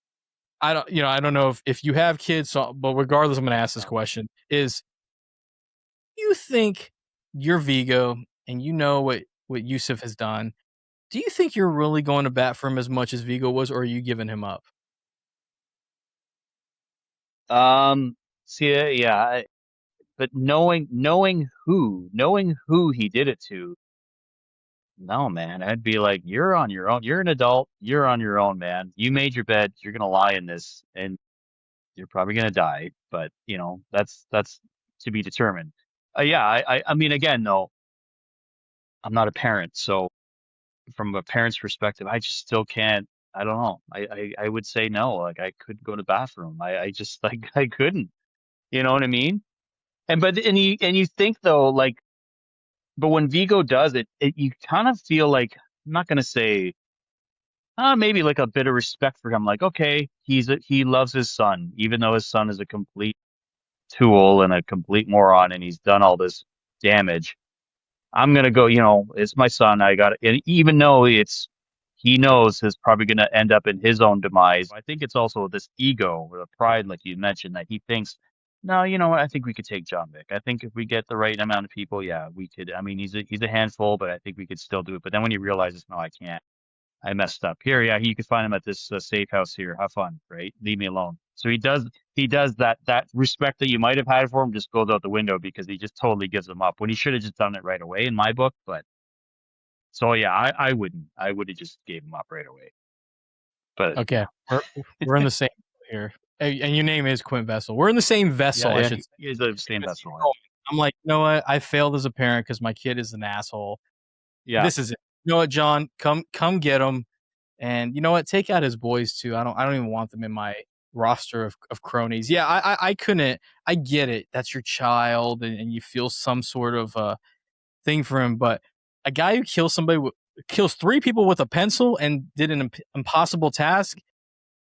I don't know if you have kids, but regardless, I'm going to ask this No. question: Is you think you're Vigo and you know what Yusuf has done? Do you think you're really going to bat for him as much as Vigo was, or are you giving him up? See, yeah, but knowing who he did it to, no, man, I'd be like, you're on your own. You're an adult. You're on your own, man. You made your bed. You're gonna lie in this, and you're probably gonna die. But that's to be determined. Yeah, I mean, again, though, I'm not a parent, so from a parent's perspective, I just still can't. I don't know. I would say no. Like I couldn't go to the bathroom. I just like I couldn't. You know what I mean? And you think though, like, but when Vigo does it, you kind of feel like, I'm not gonna say maybe like a bit of respect for him. Like, okay, he loves his son, even though his son is a complete tool and a complete moron, and he's done all this damage. I'm gonna go, it's my son. I got it. And even though he knows is probably gonna end up in his own demise. I think it's also this ego or the pride, like you mentioned, that he thinks, no, you know what? I think we could take John Wick. I think if we get the right amount of people, yeah, we could. I mean, he's a handful, but I think we could still do it. But then when he realizes, no, I can't. I messed up here. Yeah, you can find him at this safe house here. Have fun, right? Leave me alone. So he does that respect that you might have had for him just goes out the window because he just totally gives him up when he should have just done it right away in my book. But so yeah, I wouldn't. I would have just gave him up right away. But Okay, we're in the same here, and your name is Quint Vessel. We're in the same vessel, I yeah, should say. he is the same Because vessel. I'm like, you know what? I failed as a parent because my kid is an asshole. Yeah, This is it. You know what, John? Come get him, and you know what? Take out his boys too. I don't even want them in my roster of cronies. Yeah, I couldn't. I get it. That's your child, and you feel some sort of thing for him. But a guy who kills 3 people with a pencil and did an impossible task.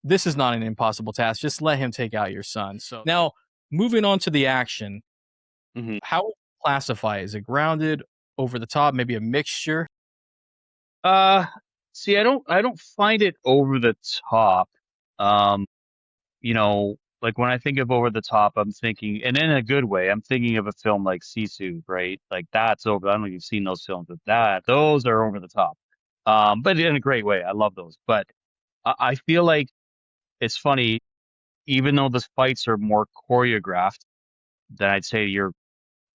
This is not an impossible task. Just let him take out your son. So now, moving on to the action, hmm how would you classify? Is it grounded, over the top, maybe a mixture? Uh, see, I don't find it over the top. Um, like when I think of over the top, I'm thinking, and in a good way, I'm thinking of a film like Sisu, right? Like that's over. I don't know if you've seen those films, but those are over the top. But in a great way. I love those. But I feel like it's funny, even though the fights are more choreographed than I'd say your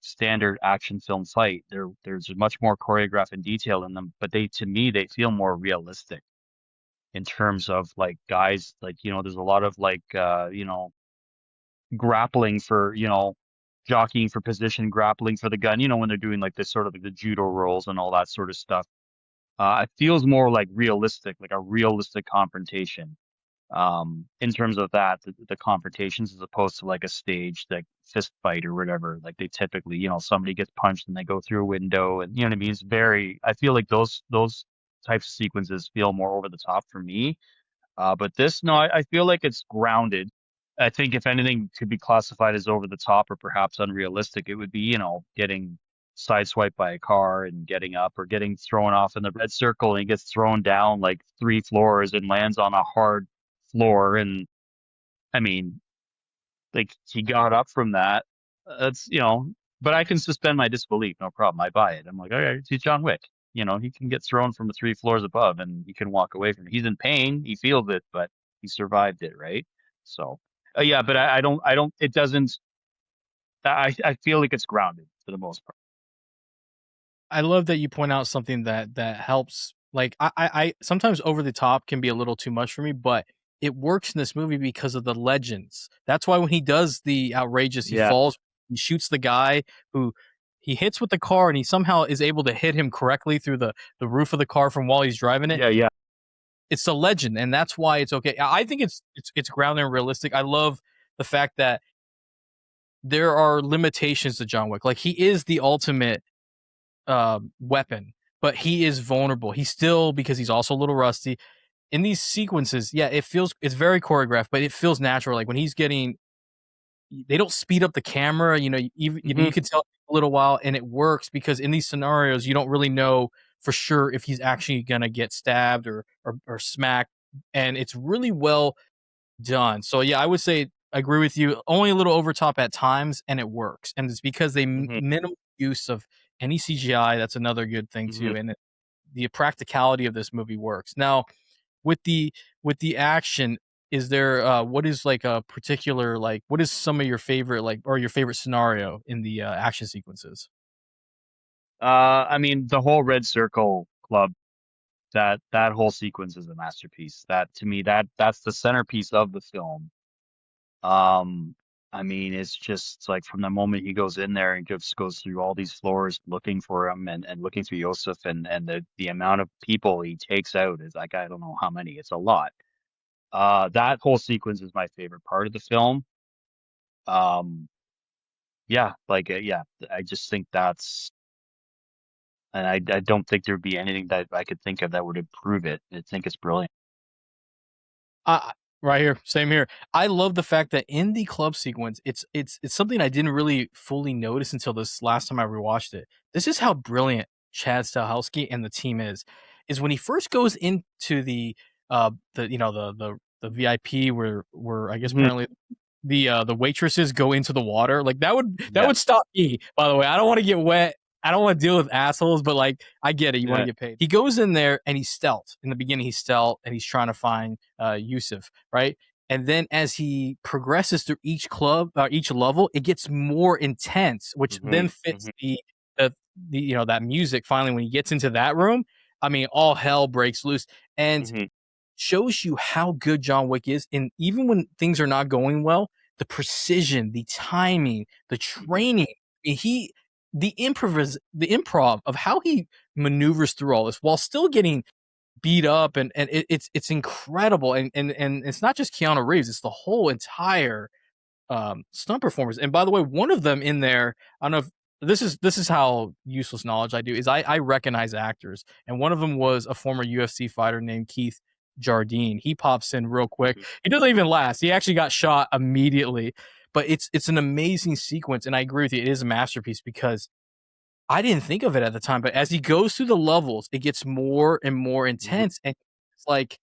standard action film fight. There's much more choreographed and detail in them, but to me, they feel more realistic. in terms of like guys, like, there's a lot of like, grappling for, jockeying for position, grappling for the gun, when they're doing like this sort of like the judo rolls and all that sort of stuff. It feels more like realistic, like a realistic confrontation. In terms of that, the confrontations as opposed to like a staged like fist fight or whatever. Like they typically, somebody gets punched and they go through a window, and you know what I mean. It's very. I feel like those types of sequences feel more over the top for me. But this, no, I feel like it's grounded. I think if anything could be classified as over the top or perhaps unrealistic, it would be, getting sideswiped by a car and getting up, or getting thrown off in the red circle and he gets thrown down like 3 floors and lands on a hard floor. And I mean, like he got up from that. That's, but I can suspend my disbelief, no problem. I buy it. I'm like, okay, he's John Wick. He can get thrown from 3 floors above and he can walk away from it. He's in pain, he feels it, but he survived it, right? So, yeah, but it doesn't. I feel like it's grounded for the most part. I love that you point out something that helps. Like I sometimes over the top can be a little too much for me, but it works in this movie because of the legends. That's why when he does the outrageous, he Yeah, falls, he shoots the guy who he hits with the car, and he somehow is able to hit him correctly through the roof of the car from while he's driving it. yeah, yeah. It's a legend, and that's why it's okay. I think it's grounded and realistic. I love the fact that there are limitations to John Wick. Like he is the ultimate weapon, but he is vulnerable. He's still, because he's also a little rusty in these sequences. Yeah, it's very choreographed, but it feels natural. Like when he's getting, they don't speed up the camera. Even Hmm. you can tell a little while, and it works because in these scenarios you don't really know for sure if he's actually gonna get stabbed or smacked, and it's really well done. So yeah, I would say I agree with you. Only a little over top at times, and it works. And it's because they Hmm. minimal use of any CGI. That's another good thing Hmm. too. And the practicality of this movie works. Now, with the with the action, is there what is like a particular, like what is some of your favorite, like, or your favorite scenario in the action sequences? I mean, the whole Red Circle Club, that whole sequence is a masterpiece. That to me, that's the centerpiece of the film. Um, I mean, it's just like from the moment he goes in there and just goes through all these floors looking for him, and looking through Yosef, and the amount of people he takes out is like, I don't know how many, it's a lot. That whole sequence is my favorite part of the film. Um, yeah, like, yeah, I just think that's, and I don't think there'd be anything that I could think of that would improve it. I think it's brilliant. Uh, right here, same here. I love the fact that in the club sequence, it's something I didn't really fully notice until this last time I rewatched it. This is how brilliant Chad Stahelski and the team is when he first goes into the VIP where I guess Hmm. apparently the waitresses go into the water. Like that Yeah. would stop me, by the way. I don't want to get wet. I don't want to deal with assholes, but like I get it. You want to Yeah. get paid. He goes in there and he's stealth. In the beginning, he's stealth and he's trying to find Yusuf, right? And then as he progresses through each club, each level, it gets more intense, which Hmm. then fits Hmm. the that music. Finally, when he gets into that room, I mean, all hell breaks loose. And Hmm. shows you how good John Wick is. And even when things are not going well, the precision, the timing, the Hmm. training, he, the improv of how he maneuvers through all this while still getting beat up, and it's incredible. And it's not just Keanu Reeves; it's the whole entire stunt performers. And by the way, one of them in there, I don't know if this is how useless knowledge I do is I recognize actors, and one of them was a former UFC fighter named Keith Jardine. He pops in real quick. He doesn't even last. He actually got shot immediately. But it's an amazing sequence, and I agree with you. It is a masterpiece because I didn't think of it at the time. But as he goes through the levels, it gets more and more Hmm. intense, and it's like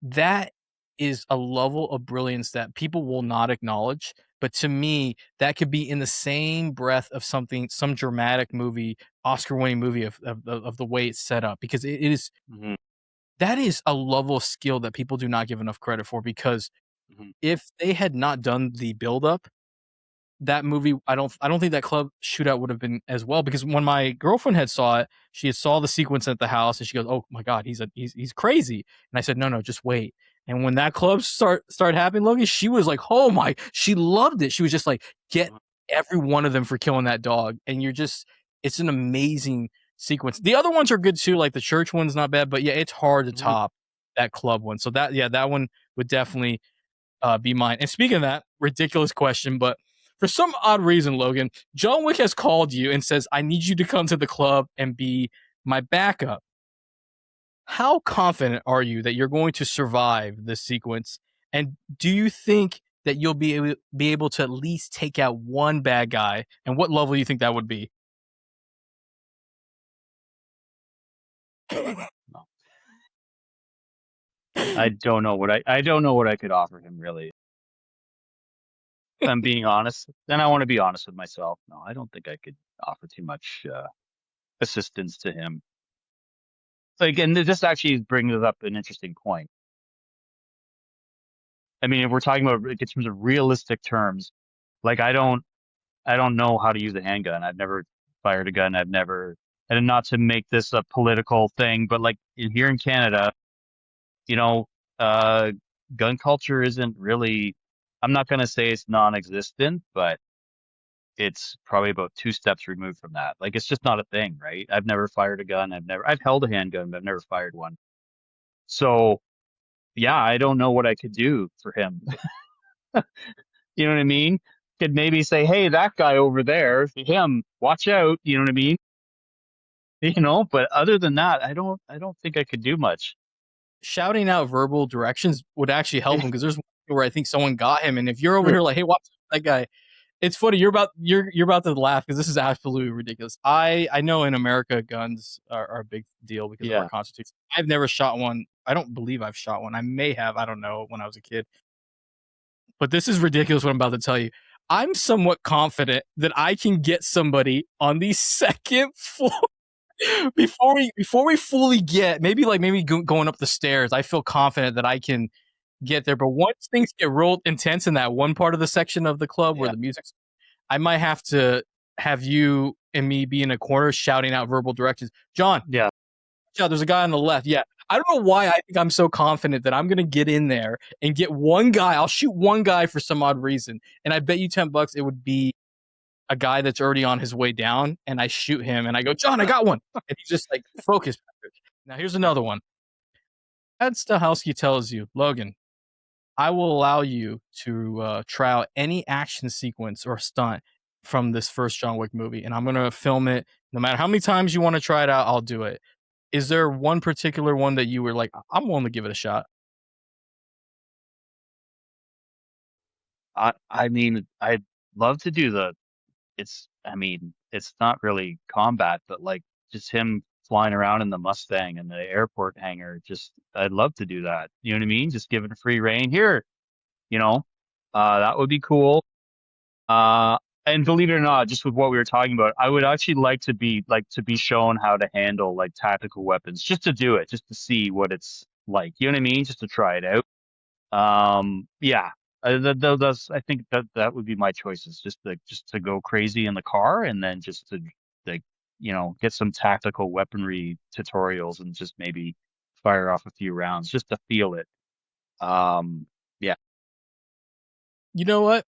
that is a level of brilliance that people will not acknowledge. But to me, that could be in the same breath of some dramatic movie, Oscar-winning movie of the way it's set up, because it is Hmm. that is a level of skill that people do not give enough credit for. Because Hmm. if they had not done the buildup, that movie, I don't think that club shootout would have been as well, because when my girlfriend had saw it, she had saw the sequence at the house and she goes, "Oh my god, he's crazy." And I said, "No, just wait." And when that club started happening, Logan, she was like, "Oh my!" She loved it. She was just like, "Get every one of them for killing that dog." And it's an amazing sequence. The other ones are good too, like the church one's not bad, but yeah, it's hard to top that club one. So that one would definitely be mine. And speaking of that, ridiculous question, but for some odd reason, Logan, John Wick has called you and says, "I need you to come to the club and be my backup." How confident are you that you're going to survive this sequence? And do you think that you'll be able to at least take out one bad guy? And what level do you think that would be? I don't know what I don't know what I could offer him really. If I'm being honest, then I want to be honest with myself. No, I don't think I could offer too much assistance to him. Like, and this actually brings up an interesting point. I mean, if we're talking about in terms of realistic terms, like I don't know how to use a handgun. I've never fired a gun. And not to make this a political thing, but like here in Canada, you know, uh, gun culture isn't really, I'm not going to say it's non-existent, but it's probably about two steps removed from that. Like, it's just not a thing, right? I've never fired a gun. I've held a handgun, but I've never fired one. So yeah, I don't know what I could do for him. You know what I mean? Could maybe say, "Hey, that guy over there, him, watch out." You know what I mean? But other than that, I don't think I could do much. Shouting out verbal directions would actually help him, because there's one where I think someone got him, and if you're over here like, "Hey, watch that guy," it's funny. You're about to laugh because this is absolutely ridiculous. I know in America guns are a big deal because of our Yeah. constitution. I've never shot one. I don't believe I've shot one. I may have. I don't know, when I was a kid. But this is ridiculous what I'm about to tell you. I'm somewhat confident that I can get somebody on the second floor before we fully get, maybe going up the stairs. I feel confident that I can get there. But once things get real intense in that one part of the section of the club where Yeah. the music's, I might have to have you and me be in a corner shouting out verbal directions. John, Yeah. yeah, there's a guy on the left. Yeah. I don't know why I think I'm so confident that I'm going to get in there and get one guy. I'll shoot one guy for some odd reason. And I bet you $10 it would be a guy that's already on his way down. And I shoot him and I go, "John, I got one." And he's just like, "Focus, Patrick." Now here's another one. Ed Stahelski tells you, "Logan, I will allow you to try out any action sequence or stunt from this first John Wick movie. And I'm going to film it. No matter how many times you want to try it out, I'll do it." Is there one particular one that you were like, "I'm willing to give it a shot"? I mean, I'd love to do I mean, it's not really combat, but like just him flying around in the Mustang in the airport hangar. I'd love to do that. You know what I mean? Just give it free reign here, you know, that would be cool. Uh, and believe it or not, just with what we were talking about, I would actually like to be shown how to handle like tactical weapons, just to do it, just to see what it's like. You know what I mean? Just to try it out. Yeah, that's, I think that would be my choices, just to go crazy in the car, and then just to like, get some tactical weaponry tutorials and just maybe fire off a few rounds just to feel it. Yeah. You know what?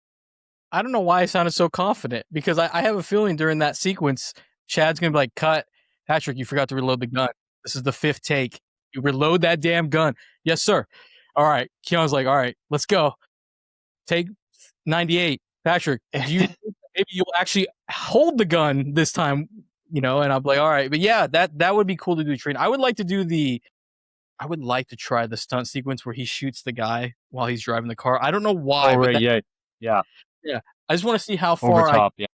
I don't know why I sounded so confident, because I have a feeling during that sequence, Chad's going to be like, "Cut. Patrick, you forgot to reload the gun. This is the fifth take. You reload that damn gun." "Yes, sir." "All right." Keanu's like, "All right, let's go. Take 98. Patrick, do you think maybe you'll actually hold the gun this time?" And I'm like, "All right." But yeah, that would be cool to do, train. I would like to try the stunt sequence where he shoots the guy while he's driving the car. I don't know Oh, why, but right. Yeah. Yeah. yeah, I just want to see how Over far top. Yeah.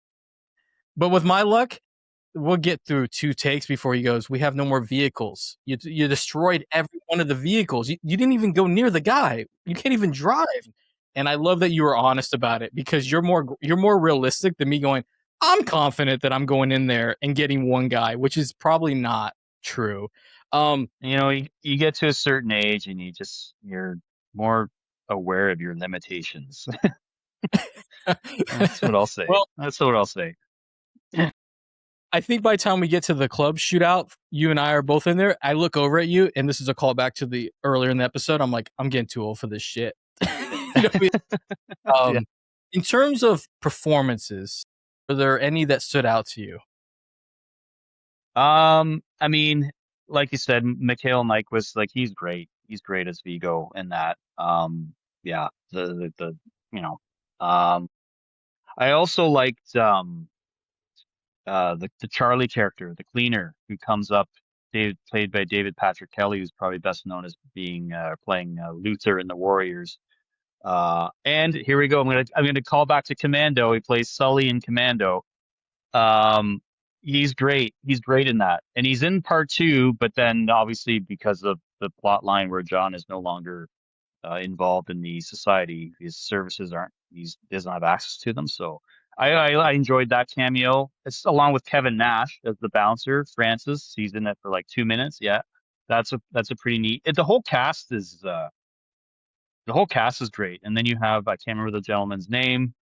but with my luck, we'll get through two takes before he goes, "We have no more vehicles. You destroyed every one of the vehicles. You didn't even go near the guy. You can't even drive." And I love that you were honest about it, because you're more realistic than me going, "I'm confident that I'm going in there and getting one guy," which is probably not true. You get to a certain age and you're more aware of your limitations. That's what I'll say. Well, That's what I'll say. I think by the time we get to the club shootout, you and I are both in there. I look over at you, and this is a callback to the earlier in the episode. I'm like, I'm getting too old for this shit. You know what I mean? Yeah. In terms of performances, are there any that stood out to you? I mean, like you said, Mikhail Nyquist, like he's great. He's great as Vigo in that. Yeah, the you know, um, I also liked the Charlie character, the cleaner who comes up, played by David Patrick Kelly, who's probably best known as being playing Luther in the Warriors. And here we go. I'm gonna call back to Commando. He plays Sully in Commando. Um, he's great. He's great in that, and he's in part two. But then, obviously, because of the plot line where John is no longer involved in the society, his services aren't. He doesn't have access to them. So I enjoyed that cameo. It's along with Kevin Nash as the bouncer, Francis. He's in it for like 2 minutes. Yeah, that's a pretty neat. The whole cast is great. And then you have I can't remember the gentleman's name.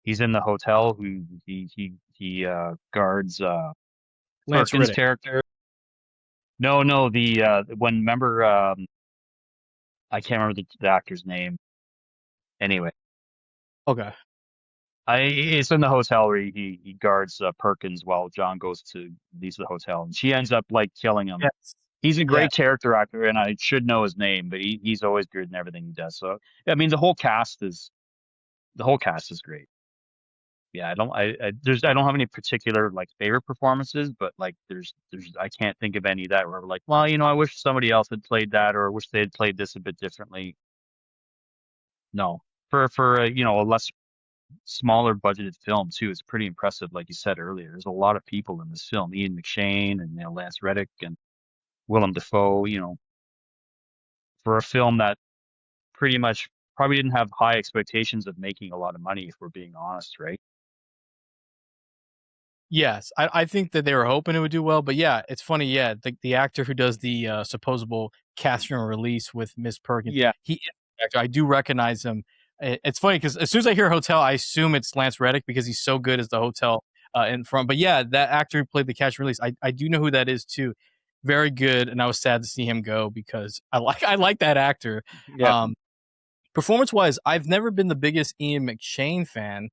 He's in the hotel who he guards Lance Perkins' Riddick. character. No, the when remember I can't remember the actor's name. Anyway, Okay. it's in the hotel where he guards Perkins while John goes to leaves the hotel, and she ends up like killing him. Yes. He's a Yeah. great character actor, and I should know his name, but he's always good in everything he does. So I mean, the whole cast is great. Yeah, I don't have any particular like favorite performances, but like there's I can't think of any that were like, well, I wish somebody else had played that, or I wish they had played this a bit differently. No, for a less smaller budgeted film too, it's pretty impressive. Like you said earlier, there's a lot of people in this film: Ian McShane and Lance Reddick and Willem Dafoe. For a film that pretty much probably didn't have high expectations of making a lot of money, if we're being honest, right? Yes, I think that they were hoping it would do well, but yeah, it's funny. Yeah, the actor who does the supposable casting and release with Miss Perkins, Yeah. he is an actor. I do recognize him. It's funny because as soon as I hear hotel, I assume it's Lance Reddick because he's so good as the hotel in front. But yeah, that actor who played the casting release, I do know who that is too. Very good, and I was sad to see him go because I like that actor. Yeah. Um, Performance wise, I've never been the biggest Ian McShane fan,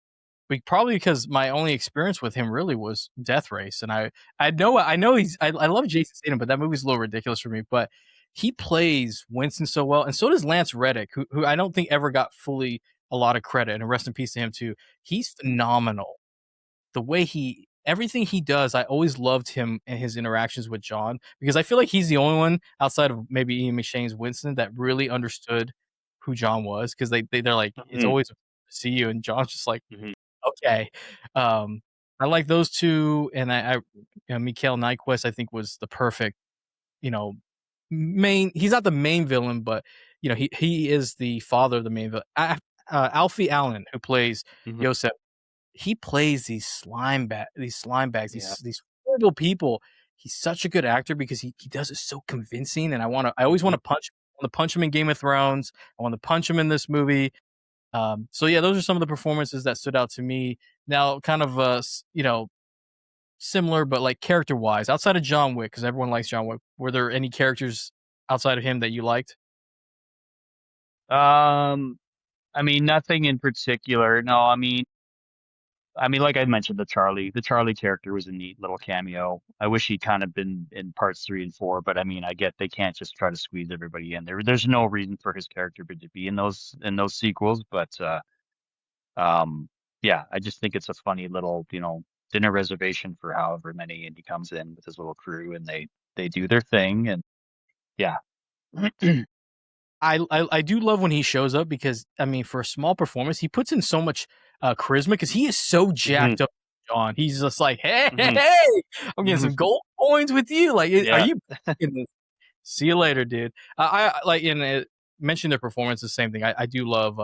probably because my only experience with him really was Death Race, and I know I love Jason Statham, but that movie's a little ridiculous for me. But he plays Winston so well, and so does Lance Reddick, who I don't think ever got fully a lot of credit. And rest in peace to him too. He's phenomenal. The way everything he does, I always loved him and his interactions with John because I feel like he's the only one outside of maybe Ian McShane's Winston that really understood who John was because they're like it's Mhm. always to see you, and John's just like Mhm. okay. Um, I like those two, and Mikhail Nyquist I think was the perfect, you know, main. He's not the main villain, but he is the father of the main villain. Alfie Allen, who plays Mhm. Yosef, he plays these slime bags, Yeah. these horrible people. He's such a good actor because he does it so convincing, and I always want Mhm. to punch. I want to punch him in Game of Thrones. I want to punch him in this movie. So yeah, those are some of the performances that stood out to me. Now, kind of similar, but like character wise, outside of John Wick, because everyone likes John Wick. Were there any characters outside of him that you liked? Um, I mean, nothing in particular. No, I mean, like I mentioned, the Charlie character was a neat little cameo. I wish he'd kind of been in parts three and four, but I mean, I get they can't just try to squeeze everybody in. There's no reason for his character to be in those sequels, but um, yeah, I just think it's a funny little, dinner reservation for however many, and he comes in with his little crew, and they do their thing, and yeah. I do love when he shows up because I mean, for a small performance, he puts in so much charisma because he is so Hmm. jacked up. John, he's just like, hey, Hmm. I'm getting Hmm. some gold coins with you. Like, are Yeah. you? See you later, dude. I like in mentioned their performance. The same thing. I do love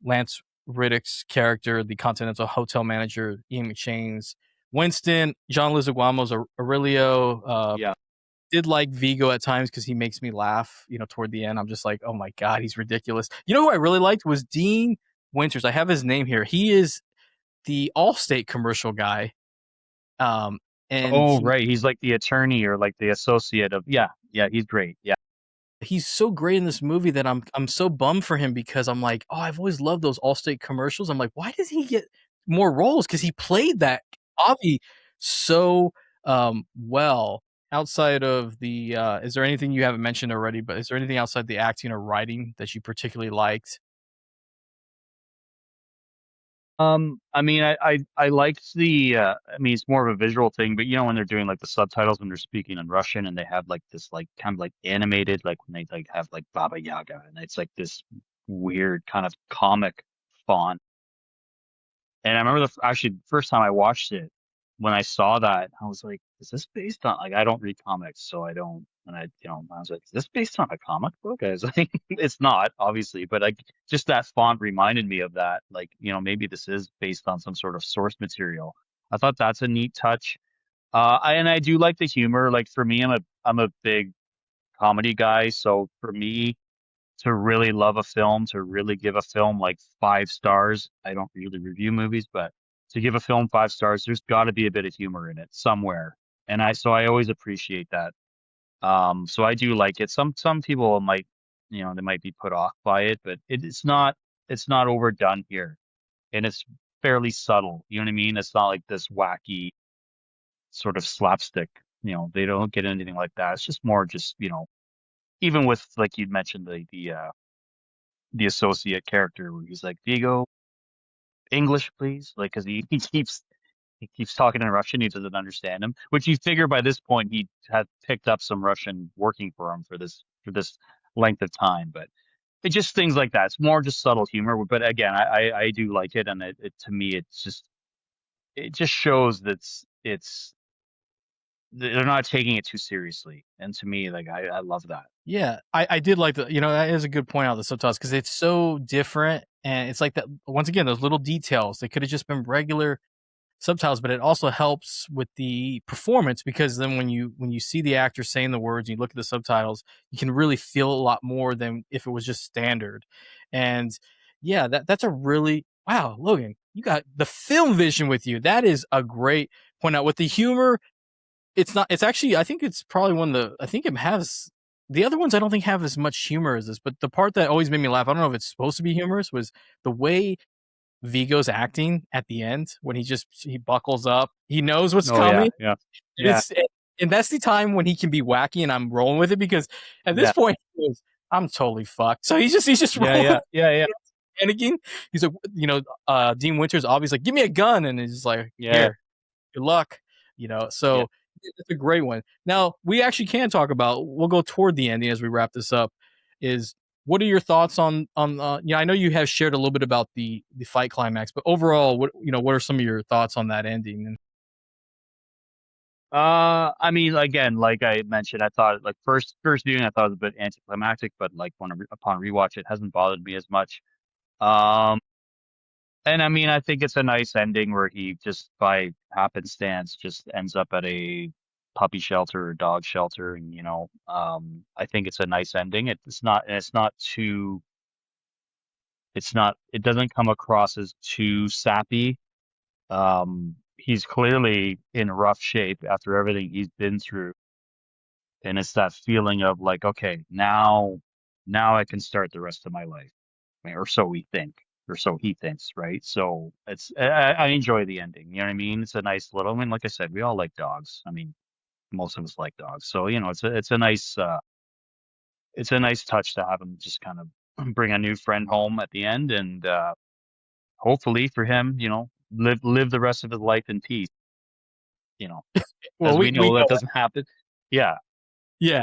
Lance Riddick's character, the Continental Hotel manager, Ian McShane's Winston, John Leguizamo's Aurelio. Yeah. Did like Vigo at times because he makes me laugh. Toward the end, I'm just like, oh my god, he's ridiculous. You know who I really liked was Dean Winters. I have his name here. He is the Allstate commercial guy. And Oh, right. He's like the attorney or like the associate of, yeah, he's great. Yeah. he's so great in this movie that I'm so bummed for him because I'm like, oh, I've always loved those Allstate commercials. I'm like, why does he get more roles? Because he played that Avi so well. Outside of the, is there anything you haven't mentioned already? But is there anything outside the acting or writing that you particularly liked? I mean, I liked the, I mean, it's more of a visual thing, but you know, when they're doing like the subtitles when they're speaking in Russian and they have like this, like kind of like animated, like when they like have like Baba Yaga and it's like this weird kind of comic font. And I remember actually first time I watched it, when I saw that, I was like, is this based on, like, I don't read comics, so I don't, and I was like, is this based on a comic book? I was like, it's not, obviously, but like, just that font reminded me of that. Like, maybe this is based on some sort of source material. I thought that's a neat touch. And I do like the humor. Like for me, I'm a big comedy guy, so for me, to really love a film, to really give a film like 5 stars. I don't really review movies, but to give a film 5 stars, there's got to be a bit of humor in it somewhere. And I always appreciate that. So I do like it. Some people might, they might be put off by it, but it's not overdone here. And it's fairly subtle. You know what I mean? It's not like this wacky sort of slapstick. They don't get anything like that. It's just more just, even with like you mentioned the associate character where he's like, Vigo, English, please. Like, cause he keeps talking in Russian. He doesn't understand him, which you figure by this point he had picked up some Russian working for him for this length of time. But it's just things like that. It's more just subtle humor. But again, I do like it. And it to me, it just shows that it's they're not taking it too seriously. And to me, like, I love that. Yeah, I did like that is a good point out the subtitles because it's so different and it's like that once again those little details they could have just been regular subtitles, but it also helps with the performance because then when you see the actor saying the words and you look at the subtitles, you can really feel a lot more than if it was just standard. And yeah, that's a really wow, Logan, you got the film vision with you. That is a great point out with the humor. It's not. It's actually. I think it's probably one of the. I think it has. The other ones I don't think have as much humor as this, but the part that always made me laugh. I don't know if it's supposed to be humorous. Was the way Vigo's acting at the end when he buckles up. He knows what's Oh yeah, coming. yeah, yeah, It's and that's the time when he can be wacky, and I'm rolling with it because at this yeah, point I'm totally fucked. So he's just yeah, rolling, yeah, yeah, yeah, panicking. He's like, Dean Winters obviously like, give me a gun, and he's like, yeah, here, good luck. yeah. So it's a great one. Now we actually can talk about. We'll go toward the ending as we wrap this up. Is what are your thoughts on? I know you have shared a little bit about the fight climax, but overall, what are some of your thoughts on that ending? And I mean, again, like I mentioned, I thought like first viewing, I thought it was a bit anticlimactic, but like upon rewatch, it hasn't bothered me as much. Um, and I mean, I think it's a nice ending where he just by happenstance just ends up at a puppy shelter or dog shelter, and I think it's a nice ending. It's not too, it doesn't come across as too sappy. He's clearly in rough shape after everything he's been through. And it's that feeling of like, okay, now I can start the rest of my life. I mean, or so we think, or so he thinks, right? So I enjoy the ending. You know what I mean? It's a nice little, I mean, like I said, we all like dogs. I mean, most of us like dogs. So, it's a nice touch to have him just kind of bring a new friend home at the end. And, hopefully for him, live the rest of his life in peace, you know, well, as we we we know that know, doesn't happen. Yeah. yeah.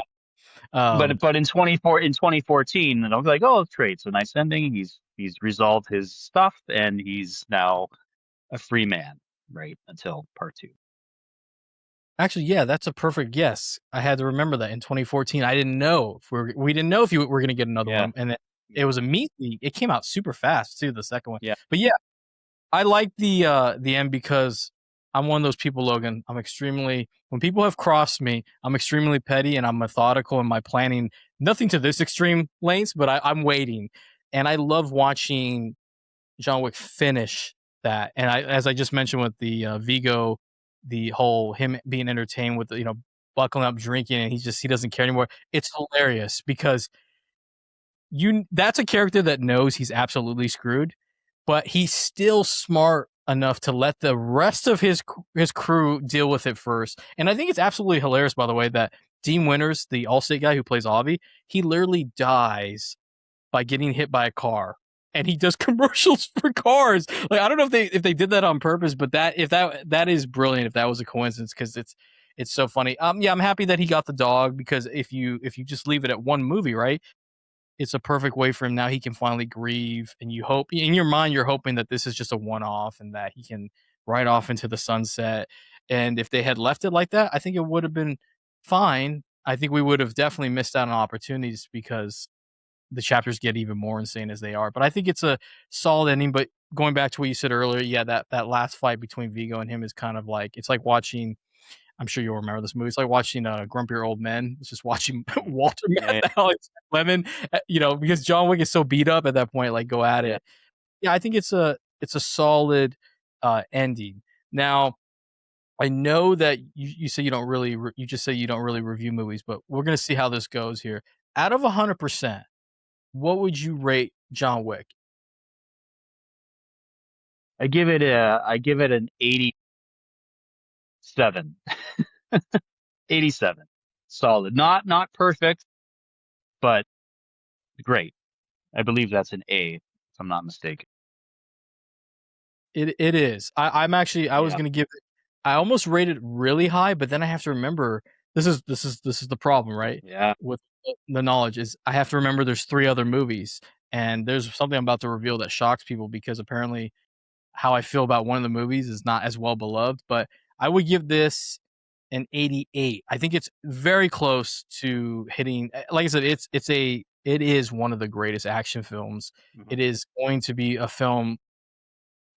But in 2014, and I was like, oh, great, it's a nice ending. He's resolved his stuff, and he's now a free man, right? Until part two. Actually, yeah, that's a perfect guess. I had to remember that in 2014. I didn't know if we didn't know if you were going to get another Yeah, one, and it was immediately. It came out super fast too. The second one, yeah, but yeah, I like the end because I'm one of those people, Logan. I'm extremely when people have crossed me, I'm extremely petty and I'm methodical in my planning. Nothing to this extreme lengths, but I'm waiting, and I love watching John Wick finish that. And as I just mentioned with the Vigo, the whole him being entertained with buckling up drinking, and he doesn't care anymore. It's hilarious because that's a character that knows he's absolutely screwed, but he's still smart enough to let the rest of his crew deal with it first. And I think it's absolutely hilarious, by the way, that Dean Winters, the Allstate guy who plays Avi, he literally dies by getting hit by a car, and he does commercials for cars. Like, I don't know if they did that on purpose, but that is brilliant if that was a coincidence, because it's so funny. Yeah, I'm happy that he got the dog, because if you just leave it at one movie, right, it's a perfect way for him. Now he can finally grieve, and you hope in your mind, you're hoping that this is just a one-off and that he can ride off into the sunset. And if they had left it like that, I think it would have been fine. I think we would have definitely missed out on opportunities, because the chapters get even more insane as they are. But I think it's a solid ending. But going back to what you said earlier, yeah, that last fight between Vigo and him is kind of like, it's like watching, I'm sure you'll remember this movie. It's like watching Grumpier Old Men. It's just watching Walter Yeah, Alex Lemon, because John Wick is so beat up at that point. Like, go at yeah. it. Yeah, I think it's a solid ending. Now, I know that you say you don't really, you just say you don't really review movies, but we're gonna see how this goes here. Out of 100%, what would you rate John Wick? I give it an 87. 87. Solid. Not perfect, but great. I believe that's an A, if I'm not mistaken. It is. I'm actually, I was Yeah. gonna give it. I almost rated it really high, but then I have to remember, this is the problem, right? Yeah. With the knowledge is, I have to remember there's 3 other movies, and there's something I'm about to reveal that shocks people, because apparently how I feel about one of the movies is not as well beloved. But I would give this an 88. I think it's very close to hitting. Like I said, it is one of the greatest action films. Mhm. It is going to be a film.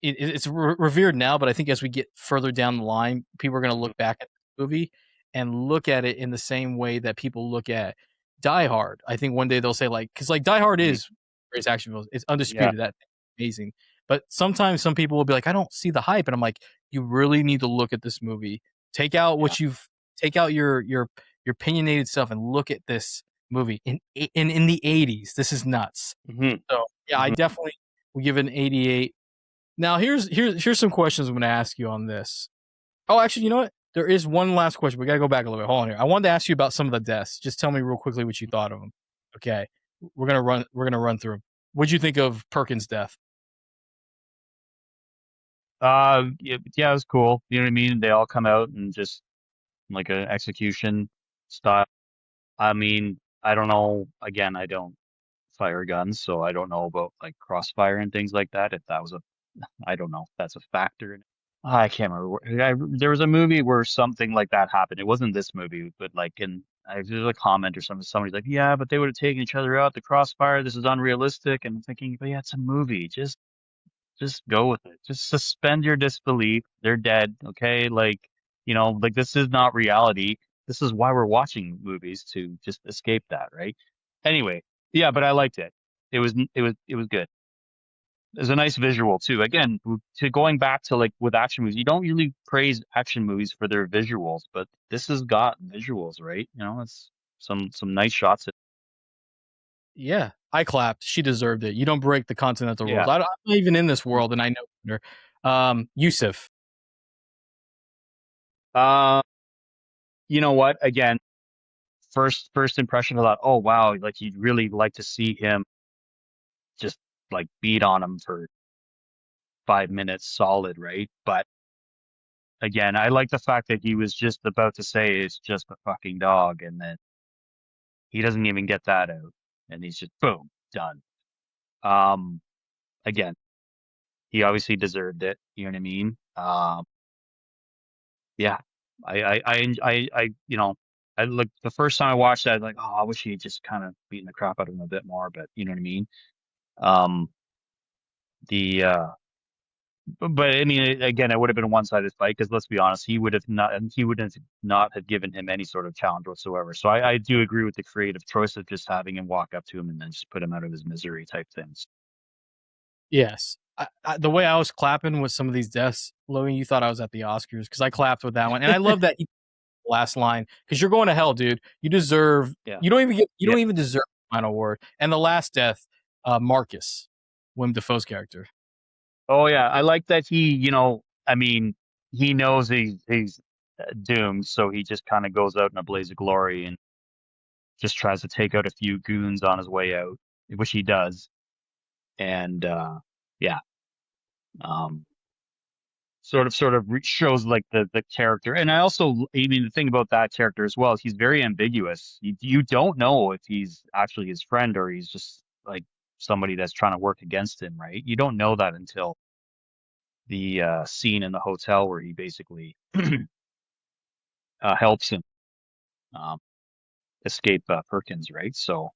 It's revered now, but I think as we get further down the line, people are going to Mhm. look back at the movie and look at it in the same way that people look at Die Hard. I think one day they'll say, like, because like Die Hard Mhm. is greatest action film. It's Yeah. undisputed. That's amazing. But sometimes some people will be like, I don't see the hype, and I'm like, you really need to look at this movie. Take out Yeah. what you've take out your opinionated stuff and look at this movie in the 80s. This is nuts. Mhm. So yeah, I Mhm. definitely would give it an 88. Now here's some questions I'm gonna ask you on this. Oh, actually, you know what? There is one last question. We gotta go back a little bit. Hold on here. I wanted to ask you about some of the deaths. Just tell me real quickly what you thought of them. Okay, we're gonna run through 'em. What'd you think of Perkins' death? Yeah, yeah, it was cool. You know what I mean? They all come out and just like an execution style. I mean, I don't know. Again, I don't fire guns, so I don't know about like crossfire and things like that. If that was I don't know if that's a factor. I can't remember. There was a movie where something like that happened. It wasn't this movie, but like there's a comment or something. Somebody's like, yeah, but they would have taken each other out. The crossfire. This is unrealistic. And I'm thinking, but yeah, it's a movie. Just go with it. Just suspend your disbelief. They're dead. Okay. Like, like this is not reality. This is why we're watching movies, to just escape that, right? Anyway, yeah, but I liked it. It was good. There's a nice visual too. Again, to going back to like with action movies, you don't usually praise action movies for their visuals, but this has got visuals, right? It's some nice shots. Yeah, I clapped. She deserved it. You don't break the continental rules. Yeah. I'm not even in this world, and I know her. Yusuf. Uh, you know what? Again, first impression, I thought, oh wow, like you'd really like to see him just like beat on him for 5 minutes solid, right? But again, I like the fact that he was just about to say it's just a fucking dog, and then he doesn't even get that out, and he's just boom, done. Um, Again, he obviously deserved it. You know what I mean? Yeah, I look the first time I watched that, I was like, oh, I wish he had just kind of beaten the crap out of him a bit more, but you know what I mean? Um, the but I mean, again, it would have been a one-sided fight because let's be honest, he would not have given him any sort of challenge whatsoever. So I do agree with the creative choice of just having him walk up to him and then just put him out of his misery type things. Yes. The way I was clapping with some of these deaths, Logan, you thought I was at the Oscars because I clapped with that one, and I love that last line because you're going to hell, dude. You deserve. Yeah. You don't even get. You Yeah. don't even deserve the final word. And the last death, Marcus, Willem Dafoe's character. Oh yeah, I like that he, I mean, he knows he's doomed, so he just kind of goes out in a blaze of glory and just tries to take out a few goons on his way out, which he does. And yeah, um, sort of shows like the character. And I mean, the thing about that character as well is he's very ambiguous. You don't know if he's actually his friend or he's just like somebody that's trying to work against him, right? You don't know that until the scene in the hotel where he basically helps him um, escape Perkins, right? So,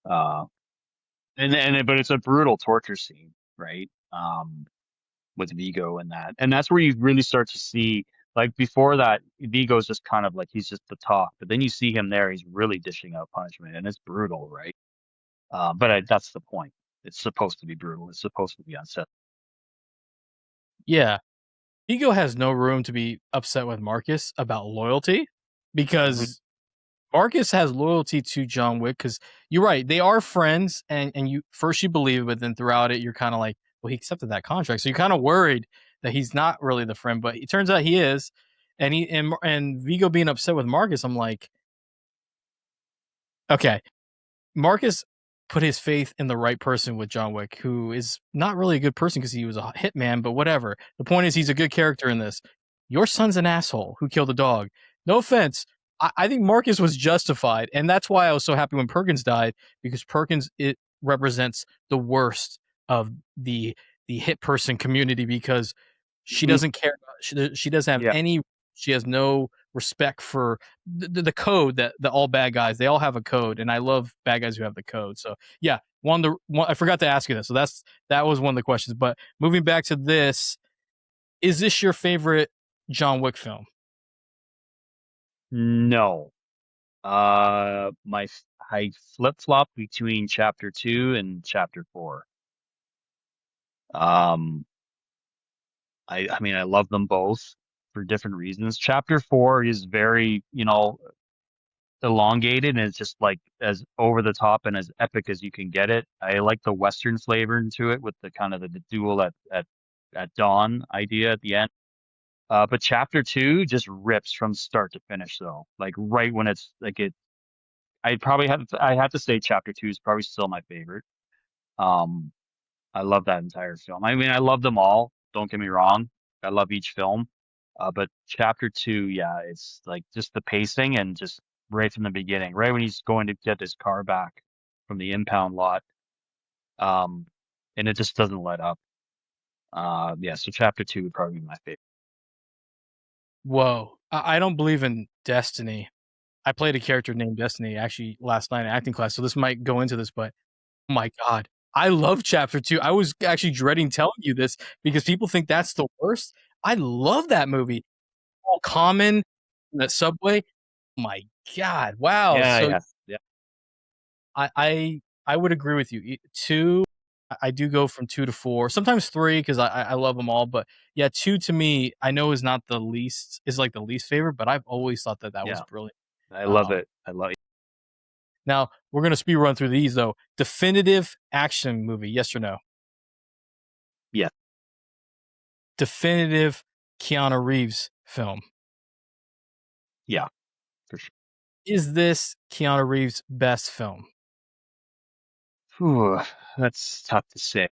uh, but it's a brutal torture scene, right? With Vigo and that, and that's where you really start to see, like before that, Vigo's just kind of like he's just the talk, but then you see him there, he's really dishing out punishment, and it's brutal, right? That's the point. It's supposed to be brutal. It's supposed to be unsettling. Yeah, Ego has no room to be upset with Marcus about loyalty Mhm. because Marcus has loyalty to John Wick because you're right, they are friends, and you first you believe it, but then throughout it, you're kind of like, well, he accepted that contract, so you're kind of worried that he's not really the friend, but it turns out he is, and Vigo being upset with Marcus, I'm like, okay, Marcus put his faith in the right person with John Wick, who is not really a good person because he was a hitman, but whatever. The point is, he's a good character in this. Your son's an asshole who killed a dog. No offense. I think Marcus was justified. And that's why I was so happy when Perkins died, because Perkins, it represents the worst of the hit person community because she Mhm. doesn't care. She doesn't have Yeah. any, she has no respect for the code that all bad guys, they all have a code, and I love bad guys who have the code. So yeah, I forgot to ask you this, so that was one of the questions. But moving back to this, is this your favorite John Wick film? No. I flip flop between chapter 2 and chapter 4. Um, I mean, I love them both for different reasons. Chapter 4 is very, elongated, and it's just like as over the top and as epic as you can get it. I like the Western flavor into it with the kind of the duel at dawn idea at the end. But chapter 2 just rips from start to finish though. Like right when it's like it, I have to say chapter 2 is probably still my favorite. Um, I love that entire film. I mean, I love them all. Don't get me wrong. I love each film. But chapter 2, yeah, it's like just the pacing and just right from the beginning, right when he's going to get his car back from the impound lot. Um, and it just doesn't let up. Yeah, so chapter 2 would probably be my favorite. Whoa, I don't believe in destiny. I played a character named Destiny actually last night in acting class, so this might go into this, but oh my god, I love chapter 2. I was actually dreading telling you this because people think that's the worst. I love that movie. All Common in the subway. Oh my god, wow. Yeah, So yeah, yeah, I would agree with you. 2, I do go from 2 to 4, sometimes 3 because I love them all, but yeah, 2 to me, I know is like the least favorite, but I've always thought that was yeah. brilliant. I love Um, it. I love it. Now we're gonna speed run through these though. Definitive action movie, yes or no? Yeah, Definitive Keanu Reeves film. yeah, for sure. Is this Keanu Reeves' best film? Whew, that's tough to say.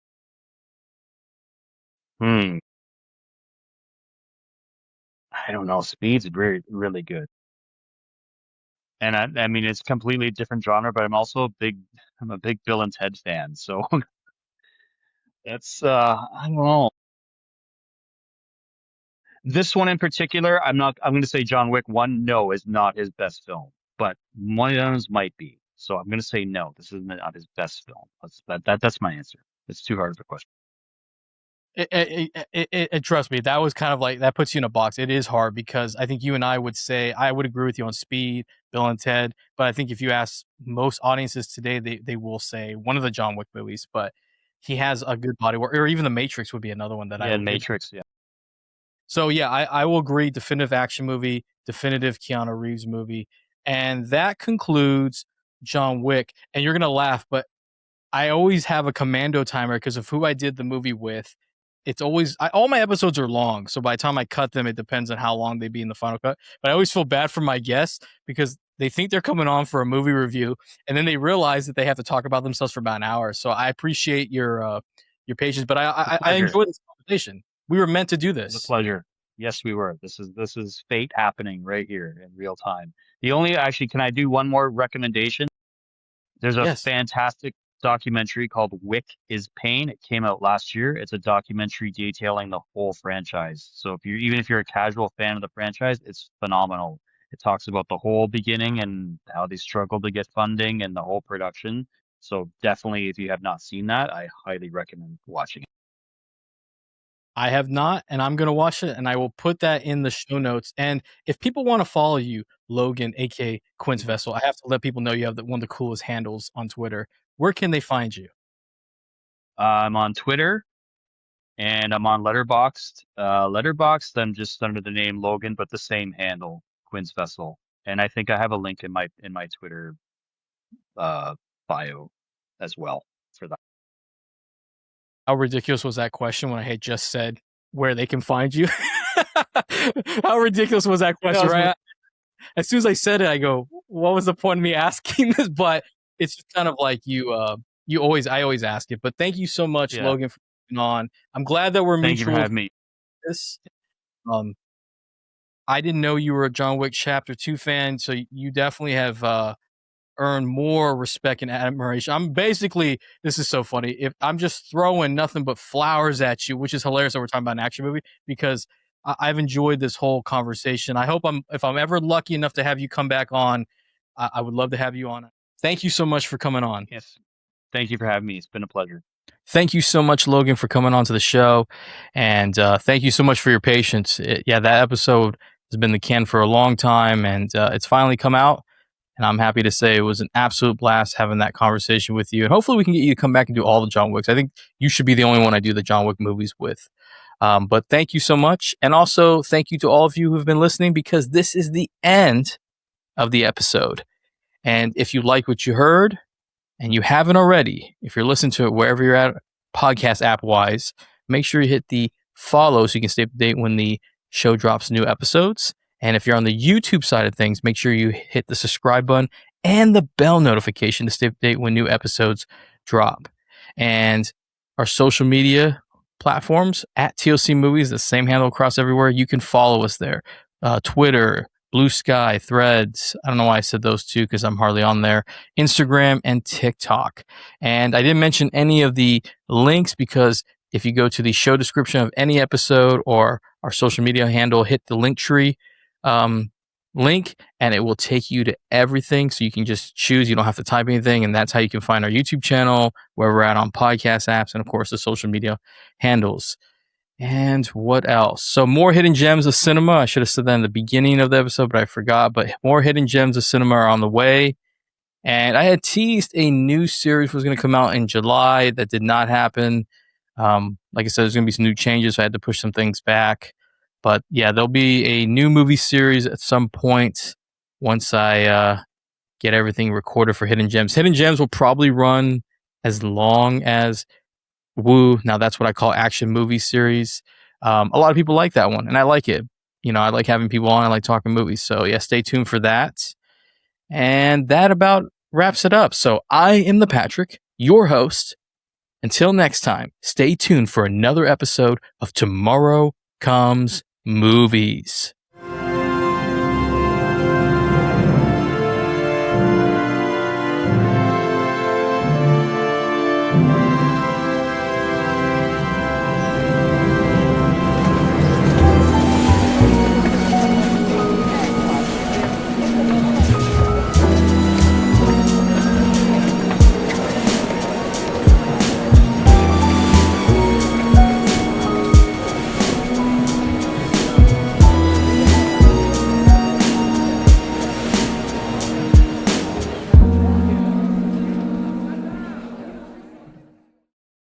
Hmm. I don't know. Speed's really, really good. And I mean, it's completely different genre, but I'm a big Bill and Ted fan. So I don't know. This one in particular, I'm going to say John Wick 1, no, is not his best film, but one of those might be. So I'm going to say no, this is not his best film. That's my answer. It's too hard of a question. Trust me, that was kind of like that puts you in a box. It is hard because I think you and I would say I would agree with you on Speed, Bill and Ted, but I think if you ask most audiences today, they will say one of the John Wick movies. But he has a good body work, or even The Matrix would be another one that I Yeah, would. Matrix. Yeah. So yeah, I will agree. Definitive action movie, definitive Keanu Reeves movie, and that concludes John Wick. And you're gonna laugh, but I always have a commando timer because of who I did the movie with. It's always all my episodes are long, so by the time I cut them, it depends on how long they be in the final cut. But I always feel bad for my guests because they think they're coming on for a movie review, and then they realize that they have to talk about themselves for about an hour. So I appreciate your patience, but It's a I pleasure. enjoy this conversation. We were meant to do It was a this. pleasure. Yes, we were. This is fate happening right here in real time. The only actually, can I do one more recommendation? There's a Yes. fantastic documentary called Wick is Pain. It came out last year. It's a documentary detailing the whole franchise. So even if you're a casual fan of the franchise, it's phenomenal. It talks about the whole beginning and how they struggled to get funding and the whole production. So definitely, if you have not seen that, I highly recommend watching it. I have not, and I'm gonna watch it, and I will put that in the show notes. And if people want to follow you, Logan, aka Quince Mhm. Vessel, I have to let people know you have one of the coolest handles on Twitter. Where can they find you? I'm on Twitter and I'm on Letterboxd. Letterboxd, I'm just under the name Logan, but the same handle, Quince Vessel. And I think I have a link in my Twitter uh, bio as well for that. How ridiculous was that question when I had just said where they can find you? How ridiculous was that question, right? As soon as I said it, I go, "What was the point of me asking this?" But it's just kind of like I always ask it. But thank you so much, Yeah. Logan, for being on. I'm glad that we're Thank you for mutuals. having me. This. Um, I didn't know you were a John Wick Chapter 2 fan, so you definitely have earned more respect and admiration. I'm basically, this is so funny. If I'm just throwing nothing but flowers at you, which is hilarious that we're talking about an action movie, because I've enjoyed this whole conversation. I hope if I'm ever lucky enough to have you come back on, I would love to have you on. Thank you so much for coming on. Yes. Thank you for having me. It's been a pleasure. Thank you so much, Logan, for coming on to the show. And thank you so much for your patience. That episode has been in the can for a long time, and it's finally come out. And I'm happy to say it was an absolute blast having that conversation with you. And hopefully we can get you to come back and do all the John Wicks. I think you should be the only one I do the John Wick movies with. But thank you so much. And also thank you to all of you who've been listening, because this is the end of the episode. And if you like what you heard, and you haven't already, if you're listening to it wherever you're at, podcast app wise, make sure you hit the follow so you can stay up to date when the show drops new episodes. And if you're on the YouTube side of things, make sure you hit the subscribe button and the bell notification to stay up to date when new episodes drop. And our social media platforms at TLC Movies, the same handle across everywhere. You can follow us there. Twitter, Blue Sky, Threads. I don't know why I said those two because I'm hardly on there. Instagram and TikTok. And I didn't mention any of the links because if you go to the show description of any episode or our social media handle, hit the Linktree link, and it will take you to everything. So you can just choose. You don't have to type anything. And that's how you can find our YouTube channel, where we're at on podcast apps, and of course the social media handles. And what else? So more hidden gems of cinema. I should have said that in the beginning of the episode, but I forgot. But more hidden gems of cinema are on the way. And I had teased a new series was going to come out in July. That did not happen. Like I said, there's going to be some new changes. So I had to push some things back. But yeah, there'll be a new movie series at some point once I get everything recorded for Hidden Gems. Hidden Gems will probably run as long as Woo. Now that's what I call action movie series. A lot of people like that one, and I like it. I like having people on. I like talking movies. So yeah, stay tuned for that. And that about wraps it up. So I am the Patrick, your host. Until next time, stay tuned for another episode of Tomorrow Comes Movies.